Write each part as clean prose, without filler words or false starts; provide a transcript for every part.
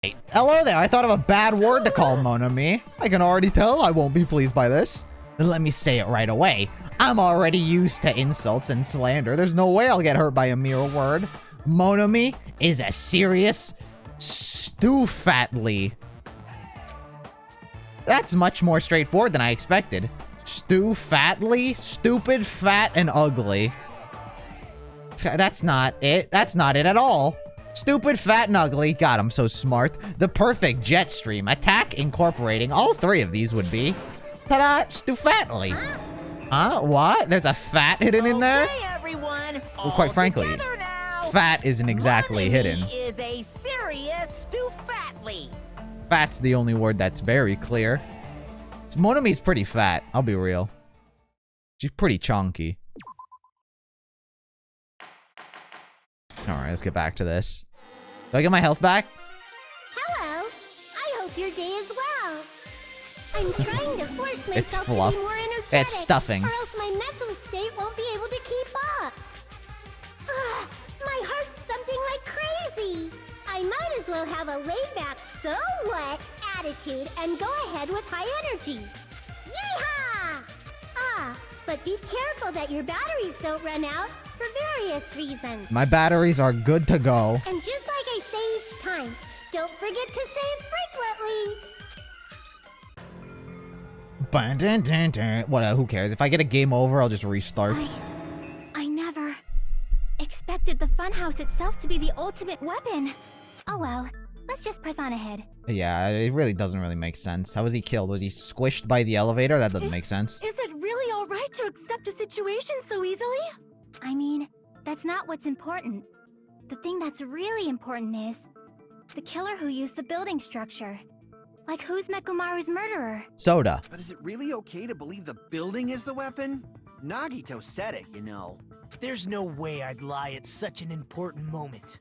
Hello there, I thought of a bad word to call Mon Ami. I can already tell I won't be pleased by this. Then let me say it right away. I'm already used to insults and slander. There's no way I'll get hurt by a mere word. Mon Ami is a serious stupidly. That's much more straightforward than I expected. Stupidly, stupid, fat, and ugly. That's not it. That's not it at all. Stupid, fat, and ugly. God, I'm so smart. The perfect jet stream. Attack incorporating. All three of these would be. Ta-da! Stufatly. Huh? What? There's a fat hidden in there? Okay, everyone. Well, quite frankly, fat isn't exactly hidden. Is a serious stufatly. Fat's the only word that's very clear. Mon Ami's pretty fat. I'll be real. She's pretty chunky. Alright, let's get back to this. Do I get my health back? Hello. I hope your day is well. I'm trying to force myself to fluff. be more energetic. It's stuffing. Or else my mental state won't be able to keep up. My heart's thumping like crazy. I might as well have a laid-back, so what attitude and go ahead with high energy. Yeehaw! But be careful that your batteries don't run out for various reasons. My batteries are good to go. And just like I say each time, don't forget to save frequently. What? Who cares? If I get a game over, I'll just restart. I never expected the funhouse itself to be the ultimate weapon. Oh well, let's just press on ahead. Yeah, it really doesn't really make sense. How was he killed? Was he squished by the elevator? That doesn't make sense. Is it really alright to accept a situation so easily? I mean, that's not what's important. The thing that's really important is the killer who used the building structure. Like, who's Mekumaru's murderer? Soda. But is it really okay to believe the building is the weapon? Nagito said it, you know. There's no way I'd lie at such an important moment.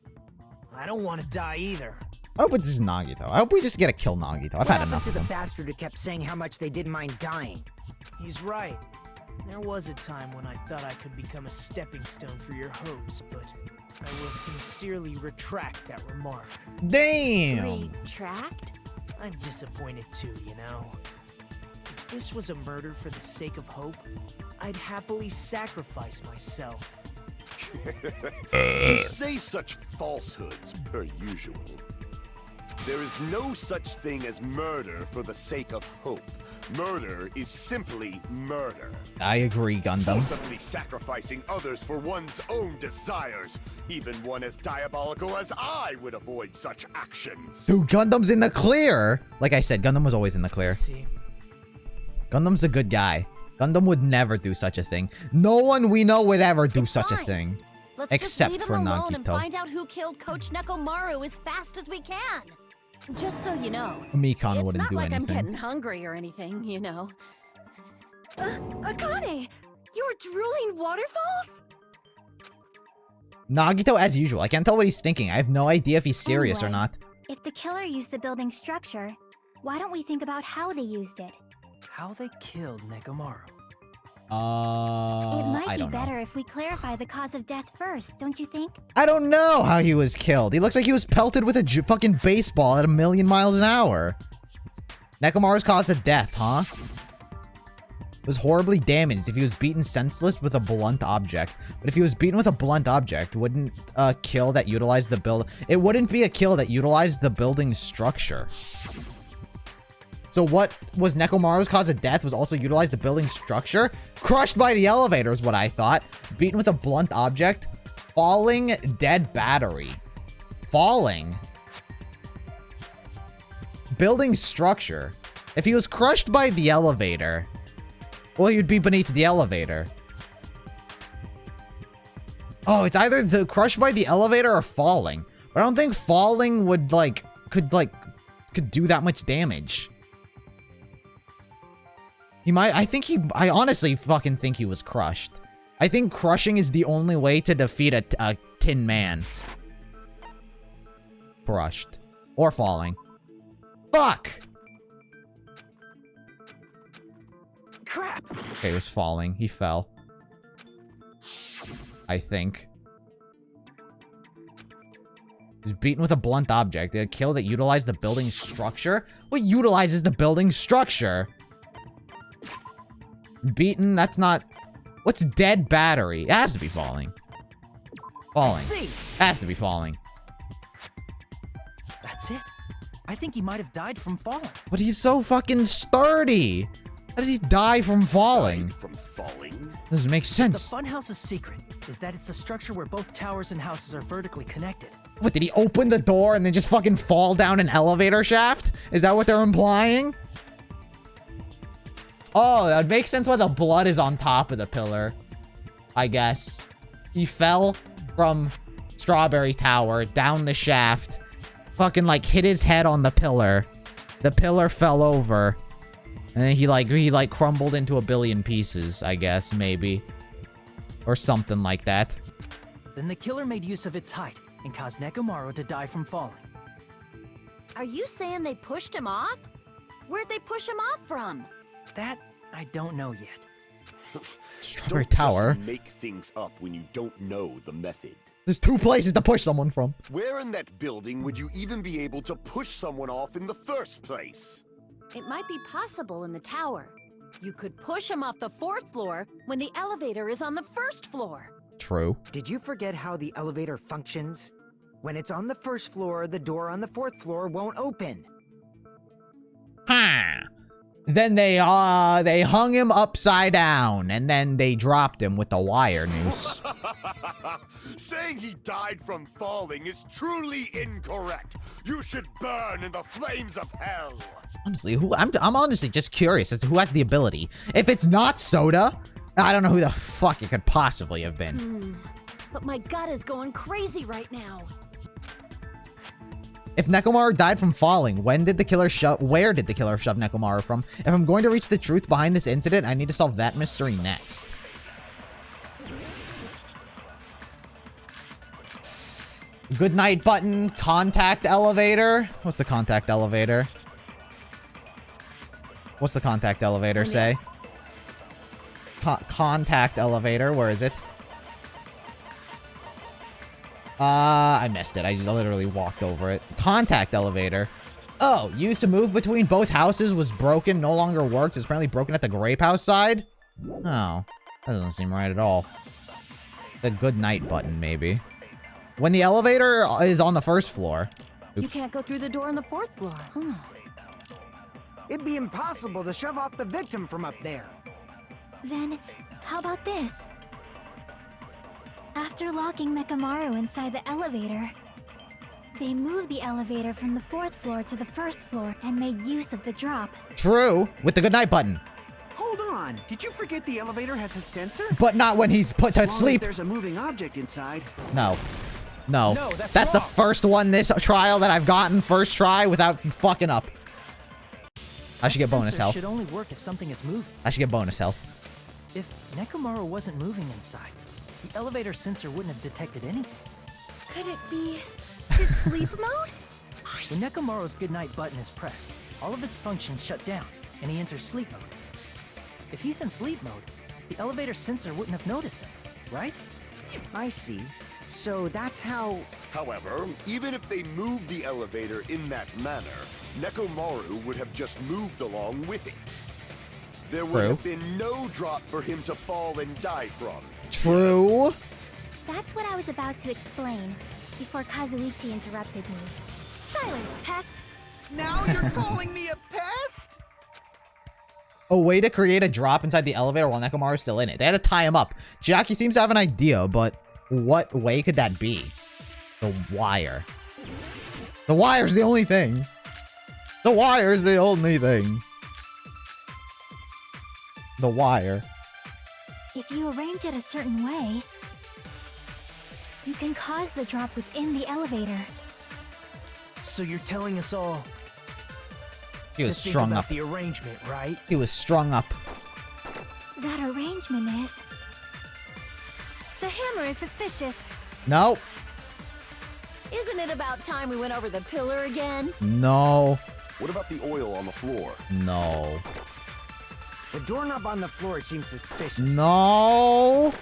I don't want to die either. I hope it's just Nagito. I hope we just get to kill Nagito. I've had enough to of the him. bastard who kept saying how much they didn't mind dying? He's right. There was a time when I thought I could become a stepping stone for your hopes, but I will sincerely retract that remark. Damn! Retract? I'm disappointed too, you know. If this was a murder for the sake of hope, I'd happily sacrifice myself. You say such falsehoods, per usual. There is no such thing as murder for the sake of hope. Murder is simply murder. I agree, Gundam. Simply sacrificing others for one's own desires. Even one as diabolical as I would avoid such actions. Dude, Gundam's in the clear! Like I said, Gundam was always in the clear. See, Gundam's a good guy. Gundam would never do such a thing. No one we know would ever do such a thing. Let's Except just leave for him alone and Nagito. find out who killed Coach Nekomaru as fast as we can. Just so you know, Mikon it's wouldn't not do like anything. I'm getting hungry or anything, you know. Akane, you were drooling waterfalls? Nagito, as usual. I can't tell what he's thinking. I have no idea if he's serious or Anyway, not. If the killer used the building structure, why don't we think about how they used it? how they killed Nekomaru. It might I be don't know. better if we clarify the cause of death first, don't you think? I don't know how he was killed. He looks like he was pelted with a fucking baseball at 1,000,000 miles an hour. Nekomaru's cause of death, huh? Was horribly damaged if he was beaten senseless with a blunt object. But if he was beaten with a blunt object, wouldn't a kill that utilized the build... It wouldn't be a kill that utilized the building structure. So what was Nekomaru's cause of death was also utilized the building structure? Crushed by the elevator is what I thought. Beaten with a blunt object. Falling dead battery. Falling. Building structure. If he was crushed by the elevator... Well, he would be beneath the elevator. Oh, it's either the crushed by the elevator or falling. But I don't think falling would, could do that much damage. He might, I honestly fucking think he was crushed. I think crushing is the only way to defeat a Tin Man. Crushed. Or falling. Fuck! Crap! Okay, he was falling. He fell. I think. He's beaten with a blunt object. A kill that utilized the building structure? What utilizes the building structure? Beaten, that's not... What's dead battery? It has to be falling. Falling. Has to be falling. That's it. I think he might have died from falling. But he's so fucking sturdy. How does he die from falling? From falling? Doesn't make The sense. funhouse's secret is that it's a structure where both towers and houses are vertically connected. What, did he open the door and then just fucking fall down an elevator shaft? Is that what they're implying? Oh, that makes sense why the blood is on top of the pillar. I guess. He fell from Strawberry Tower down the shaft. Fucking like hit his head on the pillar. The pillar fell over. And then he like crumbled into a billion pieces, I guess, maybe. Or something like that. Then the killer made use of its height and caused Nekomaru to die from falling. Are you saying they pushed him off? Where'd they push him off from? That I don't know yet. Strawberry Don't Tower. just make things up when you don't know the method. There's 2 places to push someone from. Where in that building would you even be able to push someone off in the first place? It might be possible in the tower. You could push him off the 4th floor when the elevator is on the 1st floor. True. Did you forget how the elevator functions? When it's on the 1st floor, the door on the 4th floor won't open. Huh. Then they hung him upside down, and then they dropped him with the wire noose. Saying he died from falling is truly incorrect. You should burn in the flames of hell. Honestly, I'm honestly just curious as to who has the ability. If it's not Soda, I don't know who the fuck it could possibly have been. But my gut is going crazy right now. If Nekomaru died from falling, where did the killer shove Nekomaru from? If I'm going to reach the truth behind this incident, I need to solve that mystery next. Good night button, contact elevator. What's the contact elevator? What's the contact elevator say? Contact elevator, where is it? I missed it. I just literally walked over it. Contact elevator. Oh, used to move between both houses was broken, no longer worked. It's apparently broken at the grape house side. Oh, that doesn't seem right at all. The good night button, maybe. When the elevator is on the 1st floor. You can't go through the door on the 4th floor. Huh. It'd be impossible to shove off the victim from up there. Then, how about this? After locking Nekomaru inside the elevator, they moved the elevator from the 4th floor to the 1st floor and made use of the drop. True, with the good night button. Hold on. Did you forget the elevator has a sensor? But not when he's put to As long as sleep. there's a moving object inside. No. No. No, That's the wrong. first one this trial that I've gotten first try without fucking up. I should get bonus Sensor health. should only work if something is moving. I should get bonus health. If Nekomaru wasn't moving inside, the elevator sensor wouldn't have detected anything. Could it be his sleep mode? When Nekomaru's goodnight button is pressed, all of his functions shut down, and he enters sleep mode. If he's in sleep mode, the elevator sensor wouldn't have noticed him, right? I see. So that's how... However, even if they moved the elevator in that manner, Nekomaru would have just moved along with it. There would have been no drop for him to fall and die from. True. That's what I was about to explain before Kazuichi interrupted me. Silence, pest! Now you're calling me a pest? A way to create a drop inside the elevator while Nekomaru's still in it. They had to tie him up. Chiaki seems to have an idea, but what way could that be? The wire. The wire's the only thing. The wire's the only thing. The wire. If you arrange it a certain way, you can cause the drop within the elevator. So you're telling us all He was to think strung about up. the arrangement, right? He was strung up. That arrangement is... The hammer is suspicious. No. Isn't it about time we went over the pillar again? No. What about the oil on the floor? No. The doorknob on the floor seems suspicious. No.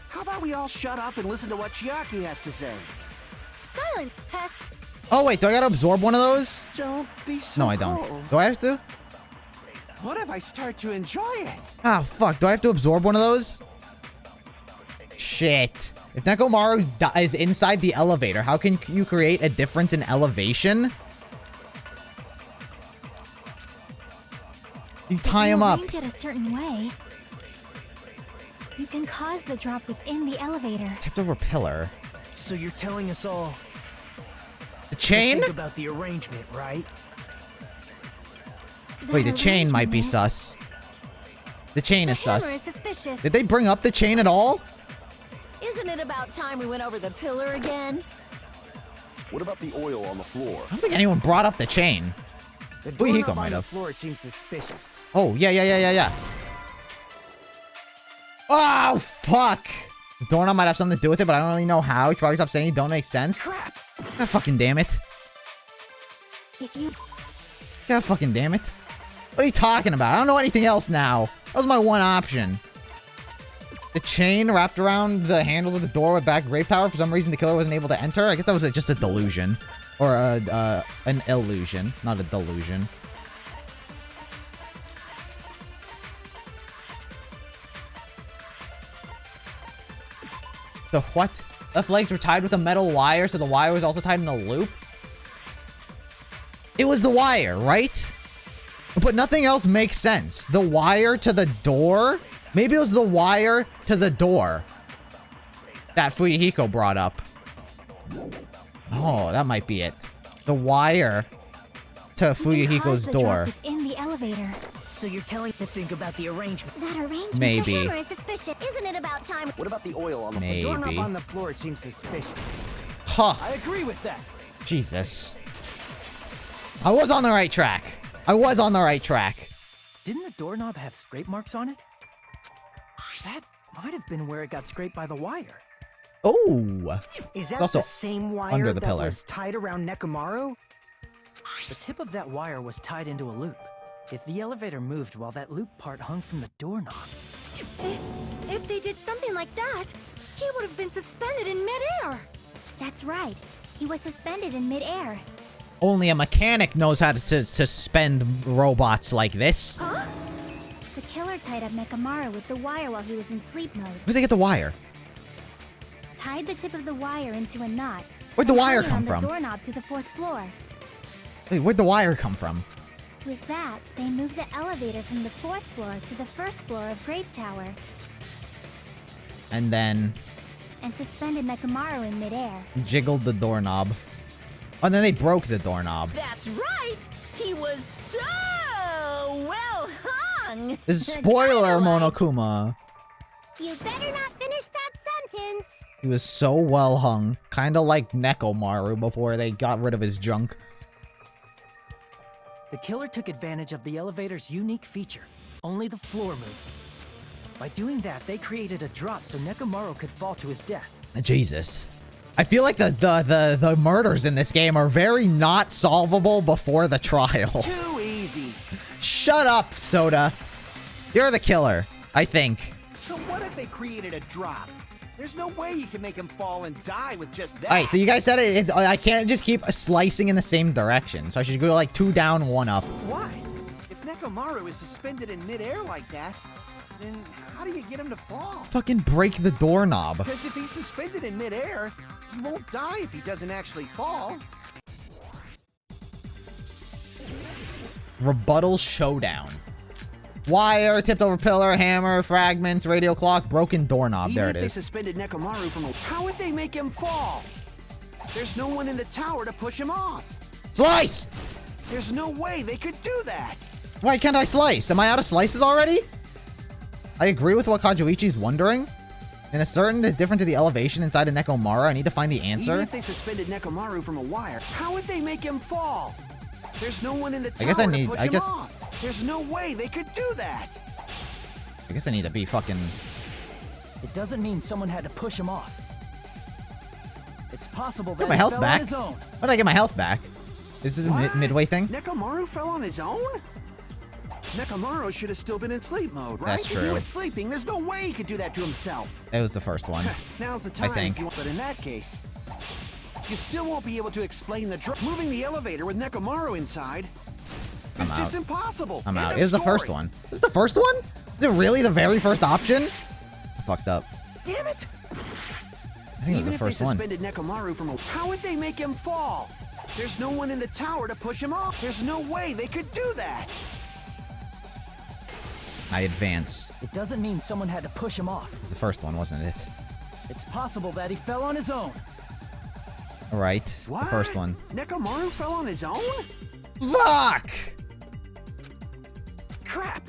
How about we all shut up and listen to what Chiaki has to say? Silence, pest! Oh, wait. Do I gotta absorb one of those? Don't be so No, I don't. cold. Do I have to? What if I start to enjoy it? Ah, fuck. Do I have to absorb one of those? Shit. If Nekomaru is inside the elevator, how can you create a difference in elevation? You tie him up. If you arrange it a certain way, you can cause the drop within the elevator. Tipped over pillar. So you're telling us all The to chain? think about the arrangement, right? Wait, the That chain might be arrangement is- sus. The chain The is hammer sus. is suspicious. Did they bring up the chain at all? Isn't it about time we went over the pillar again? What about the oil on the floor? I don't think anyone brought up the chain. The Fuyuhiko doorknob might on the have. floor seems suspicious. Oh, yeah. Oh, fuck. The doorknob might have something to do with it, but I don't really know how. You should probably stop saying it. Don't make sense. Crap! God fucking damn it. If you God fucking damn it. What are you talking about? I don't know anything else now. That was my one option. The chain wrapped around the handles of the door with back grape tower. For some reason, the killer wasn't able to enter. I guess that was just a delusion. Or an illusion. Not a delusion. The what? Left legs were tied with a metal wire, so the wire was also tied in a loop? It was the wire, right? But nothing else makes sense. The wire to the door? Maybe it was the wire to the door that Fuyuhiko brought up. Oh, that might be it. The wire to you can cause Fuyuhiko's the door. drop within the elevator. So you're telling to think about the arrangement. That arrangement. Maybe. The hammer is suspicious. Isn't it about time? What about the oil on the Maybe. The doorknob on the floor seems suspicious. Huh. I agree with that. Jesus. I was on the right track. I was on the right track. Didn't the doorknob have scrape marks on it? That might have been where it got scraped by the wire. Oh. Is that Also the same wire under the that pillar. was tied around Nekomaru? The tip of that wire was tied into a loop. If the elevator moved while that loop part hung from the doorknob, If they did something like that, he would have been suspended in midair. That's right. He was suspended in midair. Only a mechanic knows how to suspend robots like this. Huh? The killer tied up Nekomaru with the wire while he was in sleep mode. Where'd they get the wire? Tied the tip of the wire into a knot. Where'd the and wire hung it come on from? The doorknob to the 4th floor. Wait, where'd the wire come from? With that, they moved the elevator from the 4th floor to the 1st floor of Grape Tower And then and suspended Nekomaru in midair. jiggled the doorknob. Oh, and then they broke the doorknob. That's right! He was so well hung! This is spoiler, Kinda like- Monokuma. You better not finish that sentence. He was so well hung. Kinda like Nekomaru before they got rid of his junk. the killer took advantage of the elevator's unique feature. Only the floor moves. By doing that, they created a drop so Nekomaru could fall to his death. Jesus. I feel like the murders in this game are very not solvable before the trial. Too easy. Shut up, Soda. You're the killer, I think. So what if they created a drop? There's no way you can make him fall and die with just that. Alright, so you guys said I can't just keep slicing in the same direction. So I should go like 2 down, 1 up. Why? If Nekomaru is suspended in midair like that, then how do you get him to fall? Fucking break the doorknob. Because if he's suspended in midair, he won't die if he doesn't actually fall. Rebuttal showdown. Wire, tipped over pillar, hammer, fragments, radio clock, broken doorknob. Even There if it they is. suspended Nekomaru from a... How would they make him fall? There's no one in the tower to push him off. Slice! There's no way they could do that. Why can't I slice? Am I out of slices already? I agree with what Kajuichi's wondering. In a certain is different to the elevation inside of Nekomaru. I need to find the Even answer. if they suspended Nekomaru from a wire, how would they make him fall? There's no one in the tower guess I to need- push I him guess- off. There's no way they could do that. I guess I need to be fucking... It doesn't mean someone had to push him off. It's possible that my he health fell back. on his own. How did I get my health back? This is a What? midway thing? Nekomaru fell on his own? Nekomaru should have still been in sleep mode, right? That's If he true. was sleeping, there's no way he could do that to himself. It was the first one. Now's the time. think. If you want, but in that case, You still won't be able to explain the moving the elevator with Nekomaru inside. It's just impossible. I'm out. End of Is the first story. one. Is the first one? Is it really the very first option? I fucked up. Damn it! I think it was Even the if first they one. suspended Nekomaru from a... How would they make him fall? There's no one in the tower to push him off. There's no way they could do that. I advance. It doesn't mean someone had to push him off. It's the first one, wasn't it? It's possible that he fell on his own. All right. What? The first one. Nekomaru fell on his own? Fuck! Crap!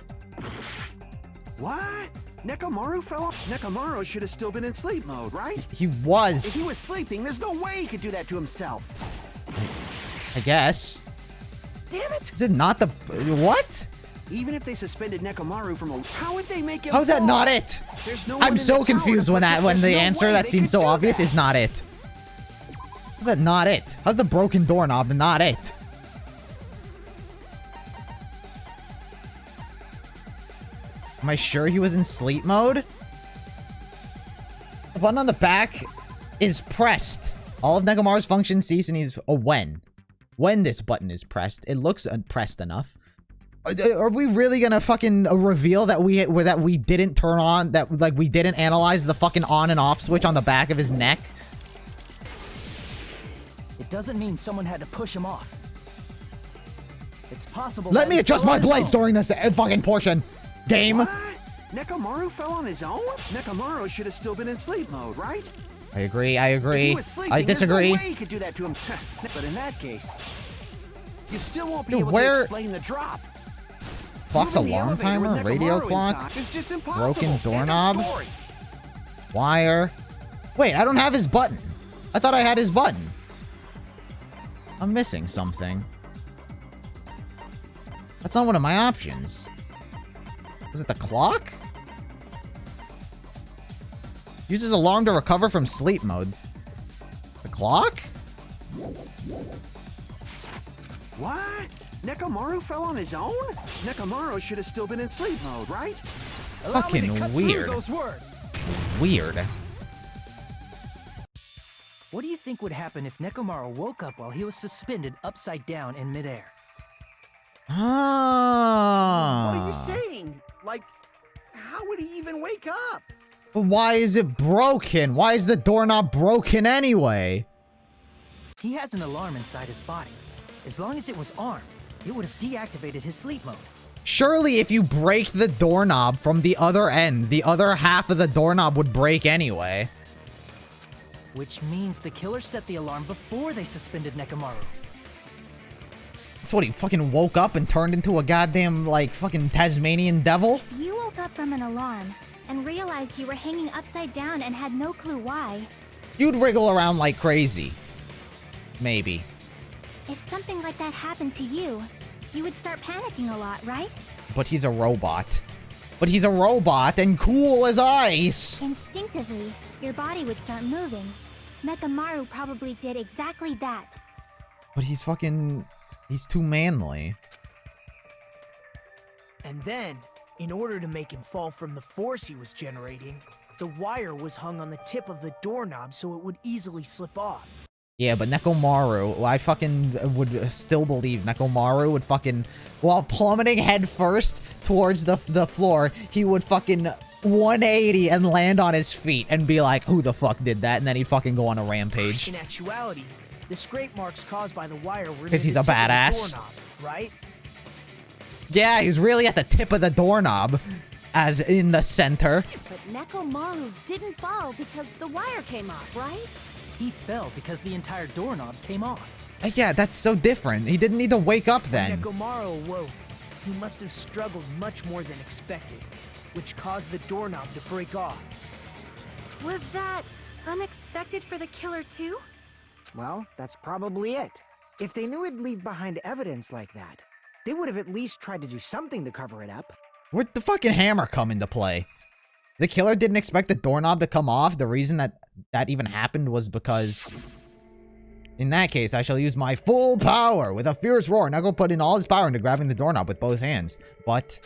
What? Nekomaru fell off? Nekomaru should have still been in sleep mode, right? He If was. he was sleeping, there's no way he could do that to himself. I guess. Damn it! Is it not the... What? Even if they suspended Nekomaru from a... How would they make him How's that fall? not it? There's no one I'm in so the tower confused to when push that him. when the There's no answer way that they seems could so do obvious that. is not it. How's that not it? How's the broken doorknob not it? Am I sure he was in sleep mode? The button on the back is pressed. All of Nekomaru's functions cease and he's a when. When this button is pressed, it looks pressed enough. Are we really gonna fucking reveal that we didn't turn on, that like we didn't analyze the fucking on and off switch on the back of his neck? It doesn't mean someone had to push him off. It's possible. Let that me he adjust fell my on his blades own. during this fucking portion. Game. What? Nekomaru fell on his own? Nekomaru should have still been in sleep mode, right? I agree. I If agree. he was sleeping, I disagree. There's no way he could do that to him. But in that case, you still won't be Dude, able where- to explain the drop. Clock's Moving the alarm elevator with timer, radio Nekomaru clock, inside is just impossible. broken End of doorknob. story. wire. Wait, I don't have his button. I thought I had his button. I'm missing something. That's not one of my options. Was it the clock? Uses alarm to recover from sleep mode. The clock? What? Nekomaru fell on his own? Nekomaru should have still been in sleep mode, right? Allow me to Fucking cut through weird. those words. Weird. What do you think would happen if Nekomaru woke up while he was suspended upside down in midair? Ah. What are you saying? Like, how would he even wake up? But why is it broken? Why is the doorknob broken anyway? He has an alarm inside his body. As long as it was armed, it would have deactivated his sleep mode. Surely if you break the doorknob from the other end, the other half of the doorknob would break anyway. Which means the killer set the alarm before they suspended Nekomaru. So what, he fucking woke up and turned into a goddamn, like, fucking Tasmanian devil? You woke up from an alarm and realized you were hanging upside down and had no clue why. You'd wriggle around like crazy. Maybe. If something like that happened to you, you would start panicking a lot, right? But he's a robot. But he's a robot and cool as ice. Instinctively, your body would start moving. Nekomaru probably did exactly that. But he's fucking... he's too manly. And then, in order to make him fall from the force he was generating, the wire was hung on the tip of the doorknob so it would easily slip off. Yeah, but Nekomaru, I fucking would still believe Nekomaru would fucking, while plummeting head first towards the floor, he would fucking 180 and land on his feet and be like, who the fuck did that? And then he'd fucking go on a rampage. In actuality, the scrape marks caused by the wire were 'Cause near he's the a tip of the badass. doorknob, right? Yeah, he's really at the tip of the doorknob, as in the center. But Nekomaru didn't fall because the wire came off, right? He fell because the entire doorknob came off. Yeah, that's so different. He didn't need to wake up then. When Nekomaru awoke, he must have struggled much more than expected, which caused the doorknob to break off. Was that unexpected for the killer too? Well, that's probably it. If they knew it'd leave behind evidence like that, they would have at least tried to do something to cover it up. Where'd the fucking hammer come into play? The killer didn't expect the doorknob to come off. The reason that even happened was because... in that case, I shall use my full power with a fierce roar. Neko put in all his power into grabbing the doorknob with both hands. But,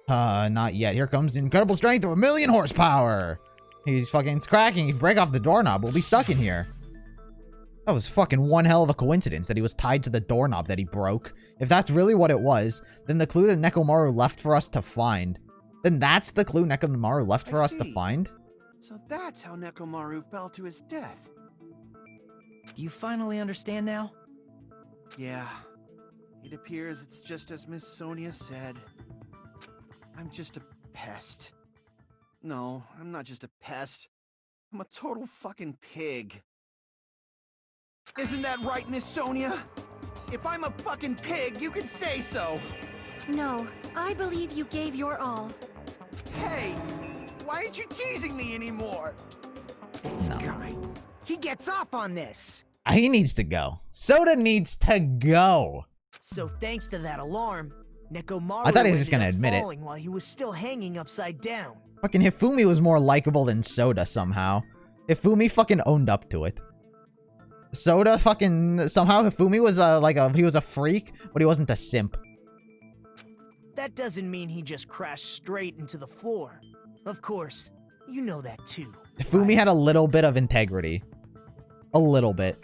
not yet. Here comes the incredible strength of 1,000,000 horsepower. He's fucking cracking. If you break off the doorknob, we'll be stuck in here. That was fucking one hell of a coincidence that he was tied to the doorknob that he broke. If that's really what it was, then the clue that Nekomaru left for us to find. Then that's the clue Nekomaru left for us to find? So that's how Nekomaru fell to his death. Do you finally understand now? Yeah. It appears it's just as Miss Sonia said. I'm just a pest. No, I'm not just a pest. I'm a total fucking pig. Isn't that right, Miss Sonia? If I'm a fucking pig, you can say so. No, I believe you gave your all. Hey, why aren't you teasing me anymore? This guy. He gets off on this. He needs to go. Soda needs to go. So thanks to that alarm, Nekomaru I thought he was just gonna ended up admit it. falling while he was still hanging upside down. Fucking Hifumi was more likable than Soda somehow. Hifumi fucking owned up to it. Soda fucking... Somehow Hifumi was he was a freak, but he wasn't a simp. That doesn't mean he just crashed straight into the floor. Of course, you know that too. Hifumi had a little bit of integrity. A little bit.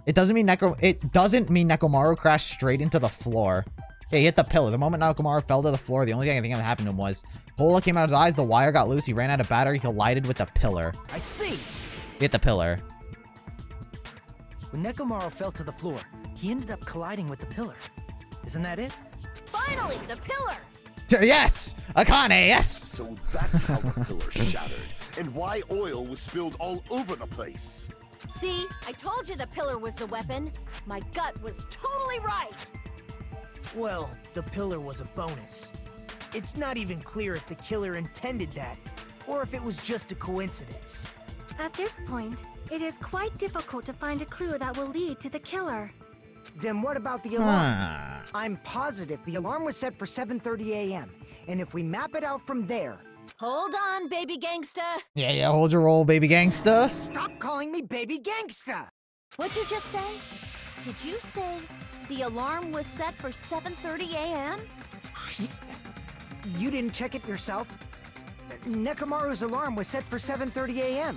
It doesn't mean Nekomaru crashed straight into the floor. Yeah, he hit the pillar. The moment Nekomaru fell to the floor, the only thing I think that happened to him was cola came out of his eyes, the wire got loose, he ran out of battery, he collided with the pillar. I see. He hit the pillar. When Nekomaru fell to the floor, he ended up colliding with the pillar. Isn't that it? Finally, the pillar! Yes! Akane, yes! So that's how the pillar shattered, and why oil was spilled all over the place. See, I told you the pillar was the weapon. My gut was totally right. Well, the pillar was a bonus. It's not even clear if the killer intended that, or if it was just a coincidence. At this point, it is quite difficult to find a clue that will lead to the killer. Then what about the alarm? I'm positive the alarm was set for 7:30 a.m. And if we map it out from there... Hold on, baby gangsta. Yeah, hold your roll, baby gangsta. Stop calling me baby gangsta! What'd you just say? Did you say the alarm was set for 7:30 a.m.? You didn't check it yourself? Nekomaru's alarm was set for 7:30 a.m.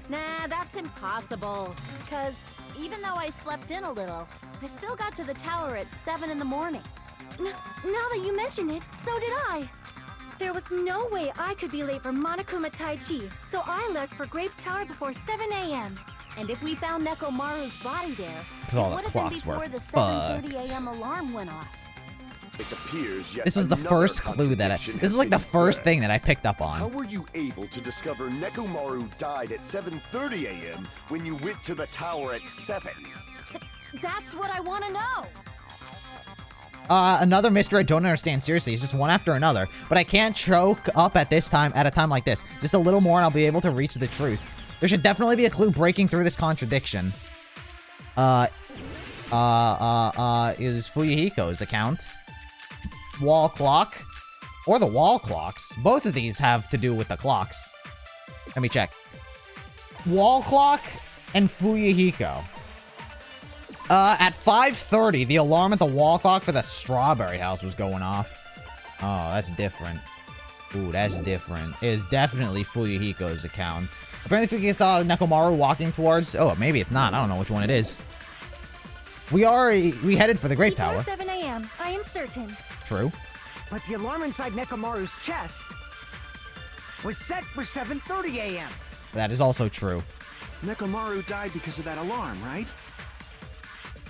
Nah, that's impossible. Because even though I slept in a little, I still got to the tower at 7 in the morning. Now that you mention it, so did I. There was no way I could be late for Monokuma Taichi, so I left for Grape Tower before 7 a.m. And if we found Nekomaru's body there, it all the would have been clocks were before the 7:30 a.m. alarm went off. It appears yet This was the another first clue that contradiction this is has like the been first flagged. thing that I picked up How on. were you able to discover Nekomaru died at 7:30 a.m. when you went to the tower at 7? That's what I want to know. Another mystery I don't understand. Seriously, it's just one after another. But I can't choke up at a time like this. Just a little more and I'll be able to reach the truth. There should definitely be a clue breaking through this contradiction. Is Fuyuhiko's account. Wall clock. Or the wall clocks. Both of these have to do with the clocks. Let me check. Wall clock and Fuyuhiko. At 5:30, the alarm at the wall clock for the strawberry house was going off. Oh, that's different. Ooh, that's different. It is definitely Fuyuhiko's account. Apparently, Fuyuhiko saw Nekomaru walking towards... Oh, maybe it's not. I don't know which one it is. We headed for the Grape Before Tower. 7 a.m., I am certain. True. But the alarm inside Nekomaru's chest was set for 7:30 a.m. That is also true. Nekomaru died because of that alarm, right?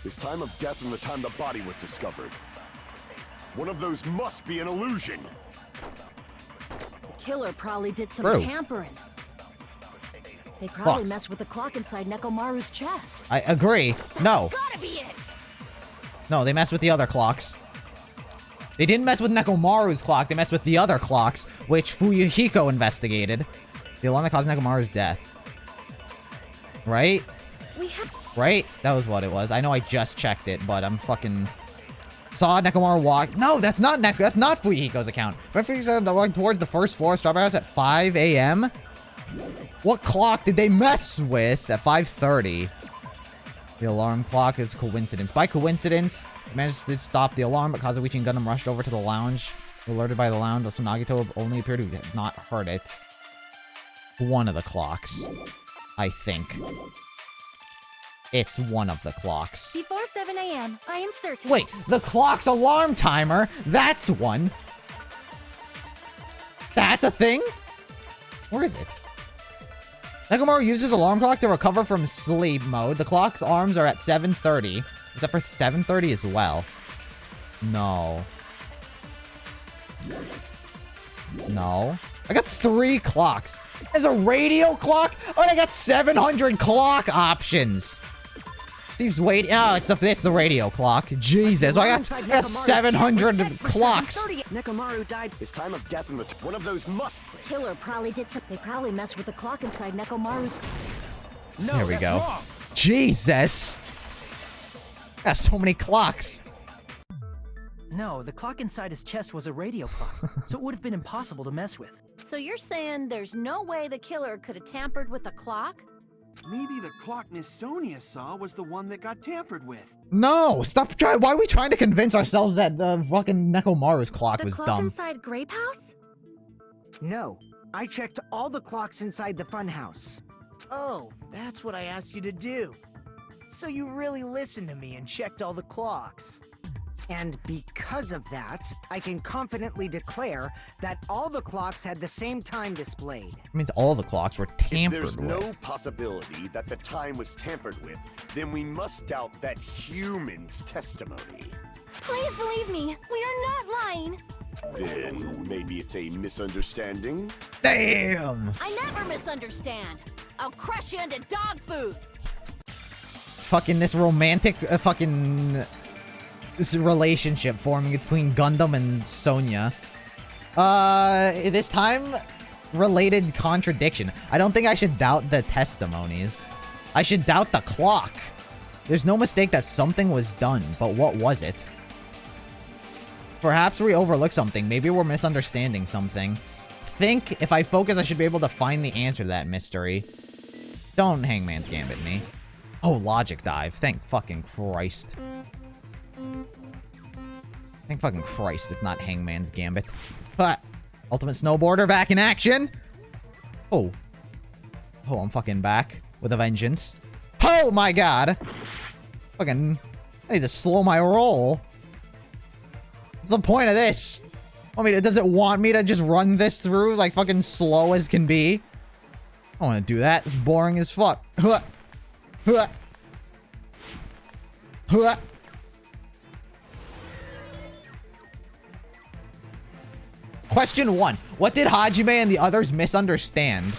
His time of death and the time the body was discovered. One of those must be an illusion. The killer probably did some True. tampering. They probably Clocks. messed with the clock inside Nekomaru's chest. I agree. No. Gotta be it! No, they messed with the other clocks. They didn't mess with Nekomaru's clock. They messed with the other clocks, which Fuyuhiko investigated. The alarm that caused Nekomaru's death. Right? We have... Right? That was what it was. I know I just checked it, but I'm fucking... Saw Nekomaru walk... No, that's not that's not Fuyuhiko's account. But Fuyuhiko walking towards the first floor of Strawberry House at 5 a.m.? What clock did they mess with at 5:30? The alarm clock is coincidence. By coincidence, they managed to stop the alarm, but Kazuichi and Gundam rushed over to the lounge. Alerted by the lounge, also Nagito only appeared to have not heard it. One of the clocks. I think. It's one of the clocks. Before 7 a.m., I am certain. Wait, the clock's alarm timer? That's one. That's a thing? Where is it? Nekomaru uses alarm clock to recover from sleep mode. The clock's arms are at 7:30. Except for 7:30 as well. No. No. I got 3 clocks. There's a radio clock? Oh, and I got 700 clock options. Steve's waiting. Oh, it's the radio clock. Jesus. I got 700 clocks. Nekomaru died. His time of death in the one of those must. Killer probably did something. They probably messed with the clock inside Nekomaru's. No, Here we that's go. wrong. Jesus. Got so many clocks. No, the clock inside his chest was a radio clock, so it would have been impossible to mess with. So you're saying there's no way the killer could have tampered with the clock? Maybe the clock Miss Sonia saw was the one that got tampered with. No, stop trying. Why are we trying to convince ourselves that the fucking Nekomaru's clock The was clock dumb? inside Grape House? No, I checked all the clocks inside the funhouse. Oh, that's what I asked you to do. So you really listened to me and checked all the clocks. And because of that, I can confidently declare that all the clocks had the same time displayed. It means all the clocks were tampered There's with. no possibility that the time was tampered with, then we must doubt that human's testimony. Please believe me, we are not lying. Then maybe it's a misunderstanding? Damn! I never misunderstand. I'll crush you into dog food. Fucking this romantic this relationship forming between Gundam and Sonia. This time, related contradiction. I don't think I should doubt the testimonies. I should doubt the clock. There's no mistake that something was done, but what was it? Perhaps we overlooked something. Maybe we're misunderstanding something. Think if I focus, I should be able to find the answer to that mystery. Don't Hangman's Gambit me. Oh, logic dive. Thank fucking Christ. Thank fucking Christ it's not Hangman's Gambit. But Ultimate Snowboarder back in action. Oh. Oh, I'm fucking back with a vengeance. Oh my god. Fucking, I need to slow my roll. What's the point of this? I mean, does it want me to just run this through like fucking slow as can be? I don't want to do that. It's boring as fuck. Huh. Huh. Huh. Question 1. What did Hajime and the others misunderstand?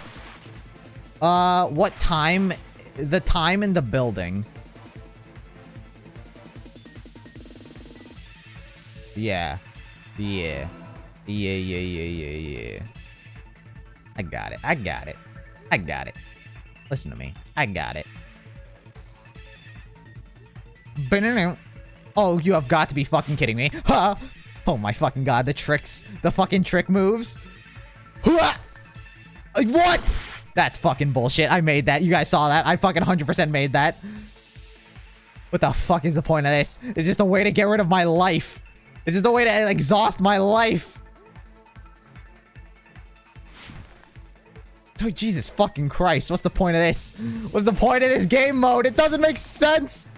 What time? The time in the building. Yeah. Yeah. Yeah. I got it. I got it. I got it. Listen to me. I got it. Oh, you have got to be fucking kidding me. Huh? Oh my fucking god, the tricks. The fucking trick moves. What? That's fucking bullshit. I made that. You guys saw that. I fucking 100% made that. What the fuck is the point of this? It's just a way to get rid of my life. It's just a way to exhaust my life. Oh, Jesus fucking Christ. What's the point of this? What's the point of this game mode? It doesn't make sense.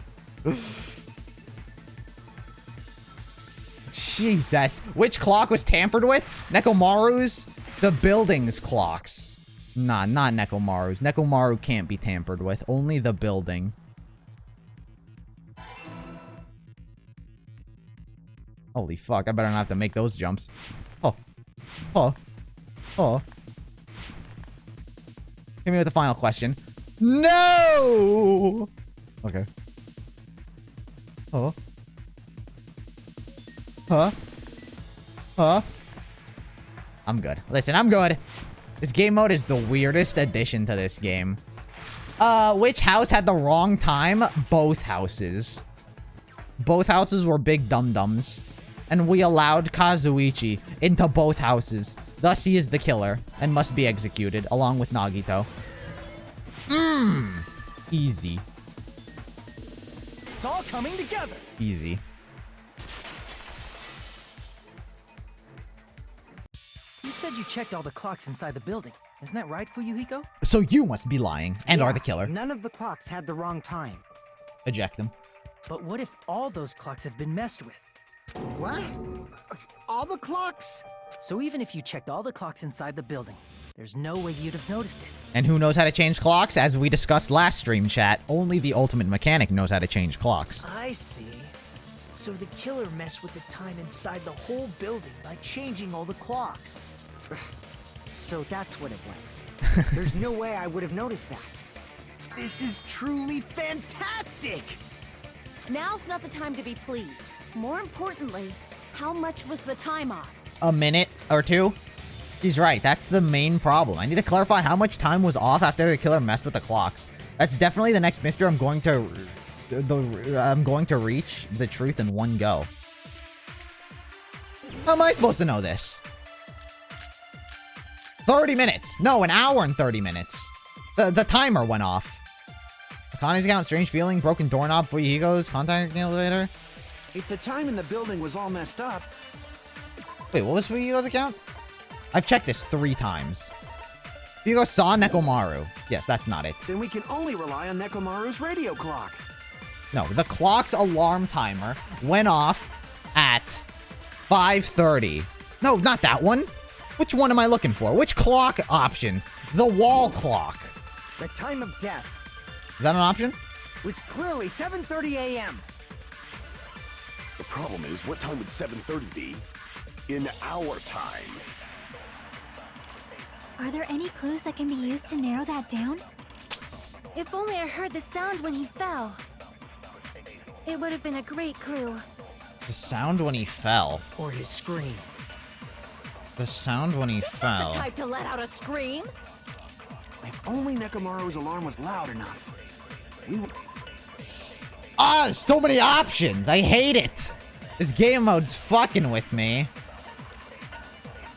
Jesus. Which clock was tampered with? Nekomaru's? The building's clocks. Nah, not Nekomaru's. Nekomaru can't be tampered with. Only the building. Holy fuck. I better not have to make those jumps. Oh. Oh. Oh. Hit me with the final question. No! Okay. Oh. Huh? Huh? I'm good. Listen, I'm good. This game mode is the weirdest addition to this game. Which house had the wrong time? Both houses. Both houses were big dum-dums. And we allowed Kazuichi into both houses. Thus, he is the killer and must be executed, along with Nagito. Easy. It's all coming together. Easy. You said you checked all the clocks inside the building. Isn't that right, Fuyuhiko? So you must be lying and are the killer. None of the clocks had the wrong time. Eject them. But what if all those clocks have been messed with? What? All the clocks? So even if you checked all the clocks inside the building, there's no way you'd have noticed it. And who knows how to change clocks? As we discussed last stream chat, only the ultimate mechanic knows how to change clocks. I see. So the killer messed with the time inside the whole building by changing all the clocks. So that's what it was. There's no way I would have noticed that. This is truly fantastic! Now's not the time to be pleased. More importantly, how much was the time off? A minute or two? She's right. That's the main problem. I need to clarify how much time was off after the killer messed with the clocks. That's definitely the next mystery I'm going to reach the truth in one go. How am I supposed to know this? 30 minutes. No, an hour and 30 minutes. The timer went off. Connie's account, strange feeling, broken doorknob, Fuyuhiko's, contact the elevator. If the time in the building was all messed up, Wait, what was Fuyuhiko's account? I've checked this 3 times. Fuyuhiko saw Nekomaru. Yes, that's not it. then we can only rely on Nekomaru's radio clock. No, the clock's alarm timer went off at 5:30. No, not that one. Which one am I looking for? Which clock option? The wall clock. The time of death Is that an option? was clearly 7:30 a.m. The problem is, what time would 7:30 be? In our time. Are there any clues that can be used to narrow that down? If only I heard the sound when he fell. It would have been a great clue. The sound when he fell. Or his scream. The sound when he fell. The type to let out a scream? If only Nekomaru's alarm was loud enough. We would... Ah, so many options. I hate it. This game mode's fucking with me.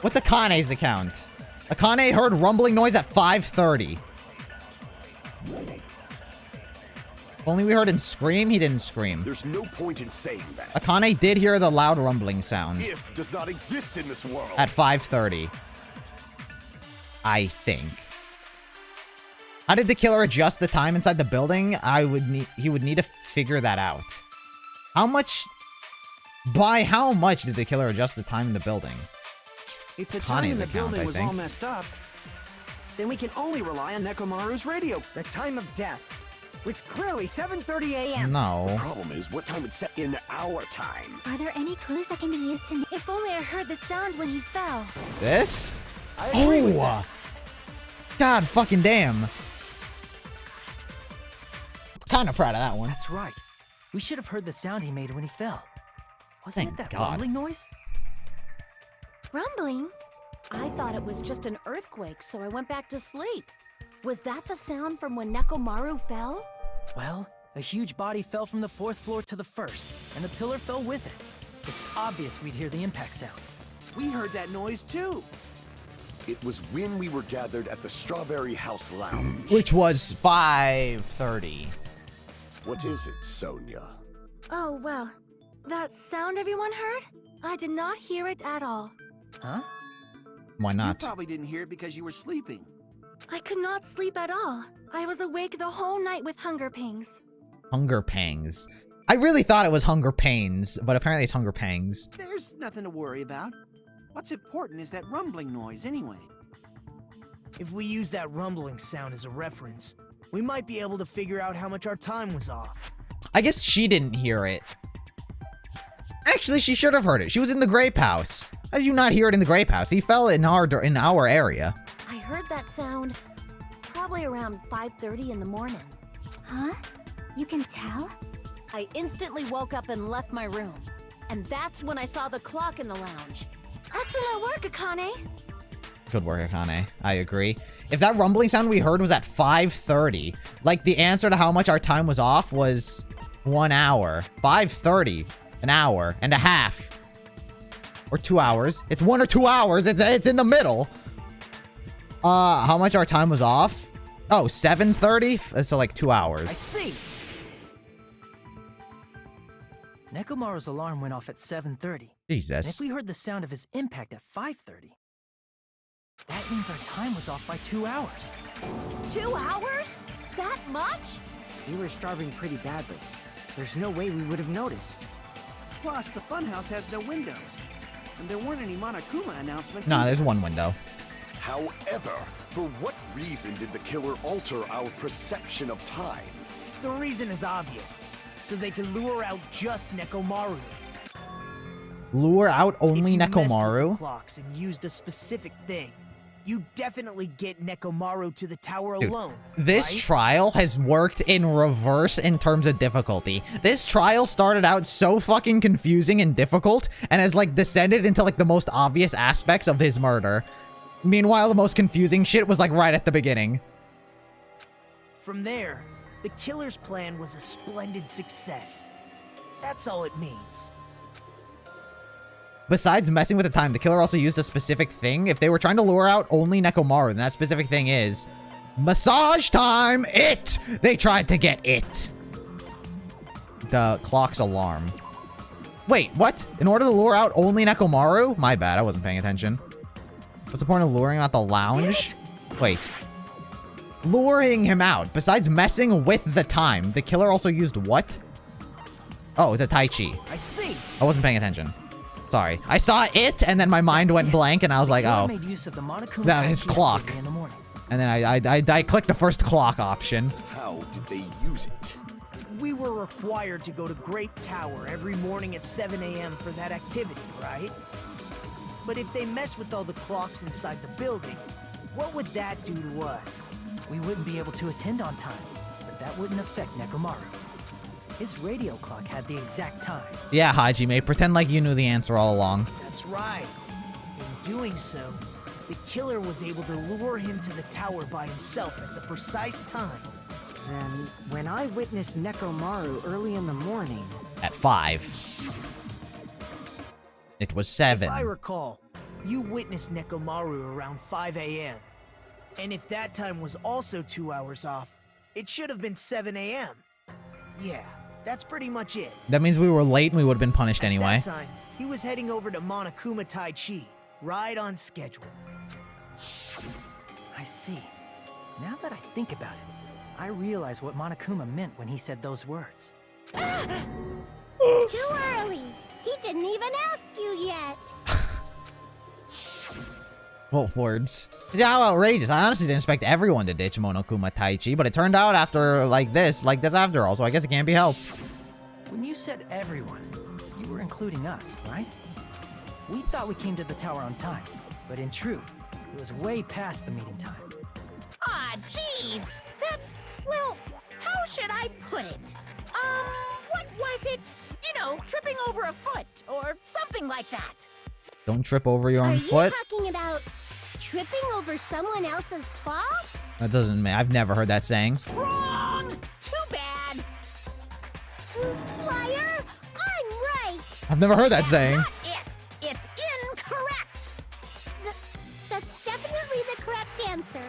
What's Akane's account? Akane heard rumbling noise at 5:30. If only we heard him scream, he didn't scream. There's no point in saying that. Akane did hear the loud rumbling sound If does not exist in this world. at 5:30. I think. How did the killer adjust the time inside the building? He would need to figure that out. By how much did the killer adjust the time in the building? If the time in Connie's the account, building I was all think. messed up, then we can only rely on Nekomaru's radio. The time of death was clearly 7:30 a.m. The No. problem is, what time would set in our time? Are there any clues that can be used to... If only I heard the sound when he fell. This? I agree with Oh! that. God fucking damn. Kind of proud of that one. That's right. We should have heard the sound he made when he fell. Wasn't Thank it that God. rumbling noise? Rumbling? I thought it was just an earthquake, so I went back to sleep. Was that the sound from when Nekomaru fell? Well, a huge body fell from the 4th floor to the 1st, and the pillar fell with it. It's obvious we'd hear the impact sound. We heard that noise too. It was when we were gathered at the Strawberry House Lounge. Which was 5:30. What is it, Sonia? Oh, well. That sound everyone heard? I did not hear it at all. Huh? Why You not? probably didn't hear it because you were sleeping. I could not sleep at all. I was awake the whole night with hunger pangs. Hunger pangs. I really thought it was hunger pains, but apparently it's hunger pangs. There's nothing to worry about. What's important is that rumbling noise anyway. If we use that rumbling sound as a reference, we might be able to figure out how much our time was off. I guess she didn't hear it. Actually, she should have heard it. She was in the grape house. How did you not hear it in the grape house? He fell in our area. I heard that sound probably around 5:30 in the morning. Huh? You can tell? I instantly woke up and left my room. And that's when I saw the clock in the lounge. Excellent work, Akane! Good work, Akane. I agree. If that rumbling sound we heard was at 5:30, like the answer to how much our time was off was 1 hour. 5:30, an hour and a half. Or 2 hours. It's 1 or 2 hours. It's in the middle. How much our time was off? Oh, 7:30? So like 2 hours. I see. Nekomaru's alarm went off at 7:30. And if Jesus. we heard the sound of his impact at 5:30, That means our time was off by 2 hours. 2 hours? That much? We were starving pretty badly. There's no way we would have noticed. Plus, the funhouse has no windows. And there weren't any Monokuma announcements. Nah, there's one window. However, for what reason did the killer alter our perception of time? The reason is obvious. So they can lure out just Nekomaru. Lure out only If you messed with the Nekomaru? clocks and used a specific thing, you definitely get Nekomaru to the tower Dude, alone. This right? trial has worked in reverse in terms of difficulty. This trial started out so fucking confusing and difficult and has like descended into like the most obvious aspects of his murder. Meanwhile, the most confusing shit was like right at the beginning. From there, the killer's plan was a splendid success. That's all it means. Besides messing with the time, the killer also used a specific thing. If they were trying to lure out only Nekomaru, then that specific thing is massage time. It. They tried to get it. The clock's alarm. Wait, what? In order to lure out only Nekomaru? My bad, I wasn't paying attention. What's the point of luring out the lounge? Wait. Luring him out. Besides messing with the time, the killer also used what? Oh, the Tai Chi. I see. I wasn't paying attention. Sorry. I saw it, and then my mind went blank, and I was like, The killer oh. made use of the Monokuma That Tai is Chi clock. activity in the morning. And then I clicked the first clock option. How did they use it? We were required to go to Great Tower every morning at 7 a.m. for that activity, right? But if they mess with all the clocks inside the building, what would that do to us? We wouldn't be able to attend on time, but that wouldn't affect Nekomaru. His radio clock had the exact time. Yeah, Hajime, pretend like you knew the answer all along. That's right. In doing so, the killer was able to lure him to the tower by himself at the precise time. Then, when I witnessed Nekomaru early in the morning, At 5. It was 7. If I recall, you witnessed Nekomaru around 5 a.m. And if that time was also 2 hours off, it should have been 7 a.m. Yeah, that's pretty much it. That means we were late and we would have been punished anyway. At that time, he was heading over to Monokuma Tai Chi, right on schedule. I see. Now that I think about it, I realize what Monokuma meant when he said those words. Too early. He didn't even ask you yet. What words? Yeah, how outrageous. I honestly didn't expect everyone to ditch Monokuma Tai Chi, but it turned out after like this after all, so I guess it can't be helped. When you said everyone, you were including us, right? We thought we came to the tower on time, but in truth, it was way past the meeting time. Ah, jeez. That's, well, how should I put it? What was it? You know, tripping over a foot or something like that. Don't trip over your Are own you foot. talking about tripping over someone else's fault? That doesn't mean I've never heard that saying. Wrong! Too bad! Liar! I'm right! I've never heard that That's saying. not it! It's incorrect! That's definitely the correct answer.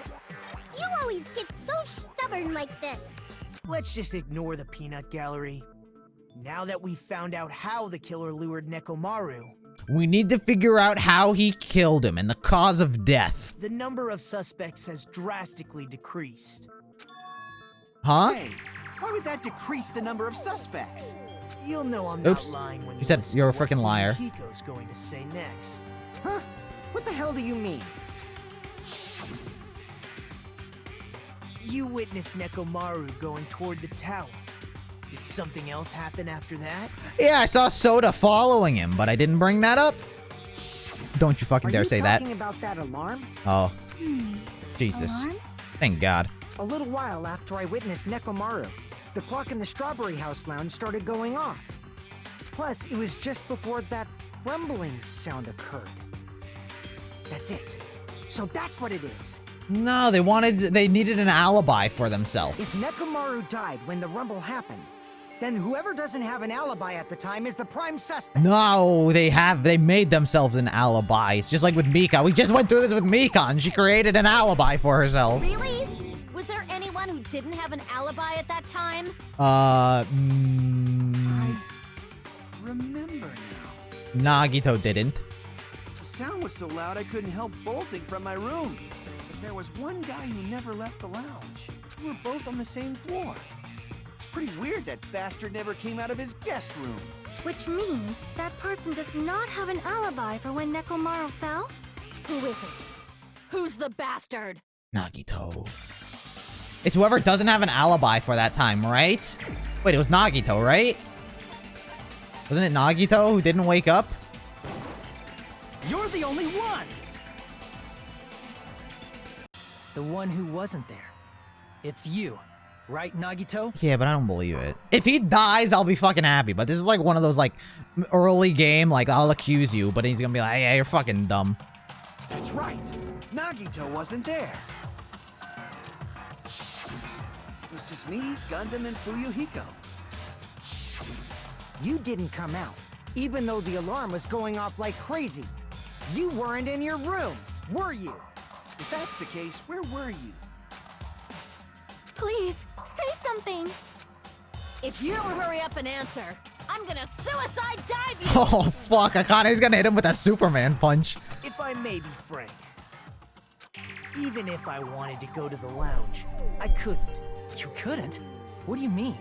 You always get so stubborn like this. Let's just ignore the peanut gallery. Now that we've found out how the killer lured Nekomaru, We need to figure out how he killed him and the cause of death. the number of suspects has drastically decreased. Huh? Hey, why would that decrease the number of suspects? You'll know I'm Oops. not lying when You said listen you're a to what frickin' liar. Hiko's going to say next. huh? What the hell do you mean? You witnessed Nekomaru going toward the tower. Did something else happen after that? Yeah, I saw Soda following him, but I didn't bring that up. Don't you fucking Are dare you say that. talking about that alarm? Oh. Jesus. Alarm? Thank God. A little while after I witnessed Nekomaru, the clock in the Strawberry House lounge started going off. Plus, it was just before that rumbling sound occurred. That's it. So that's what it is. No, they needed an alibi for themselves. If Nekomaru died when the rumble happened, then whoever doesn't have an alibi at the time is the prime suspect. No, they made themselves an alibi. It's just like with Mika. We just went through this with Mika, and she created an alibi for herself. Really? Was there anyone who didn't have an alibi at that time? I remember now. Nagito didn't. sound was so loud I couldn't help bolting from my room. But there was one guy who never left the lounge. We were both on the same floor. It's pretty weird that bastard never came out of his guest room. Which means that person does not have an alibi for when Nekomaru fell? Who is it? Who's the bastard? Nagito. It's whoever doesn't have an alibi for that time, right? Wait, it was Nagito, right? Wasn't it Nagito who didn't wake up? You're the only one! The one who wasn't there. It's you, right, Nagito? Yeah, but I don't believe it. If he dies, I'll be fucking happy. But this is like one of those like early game, like I'll accuse you, but he's gonna be like, yeah, you're fucking dumb. That's right. Nagito wasn't there. It was just me, Gundam, and Fuyuhiko. You didn't come out, even though the alarm was going off like crazy. You weren't in your room, were you? If that's the case, where were you? Please, say something. If you don't hurry up and answer, I'm gonna suicide dive you! Oh, fuck. Akane's gonna hit him with a Superman punch. If I may be frank, even if I wanted to go to the lounge, I couldn't. You couldn't? What do you mean?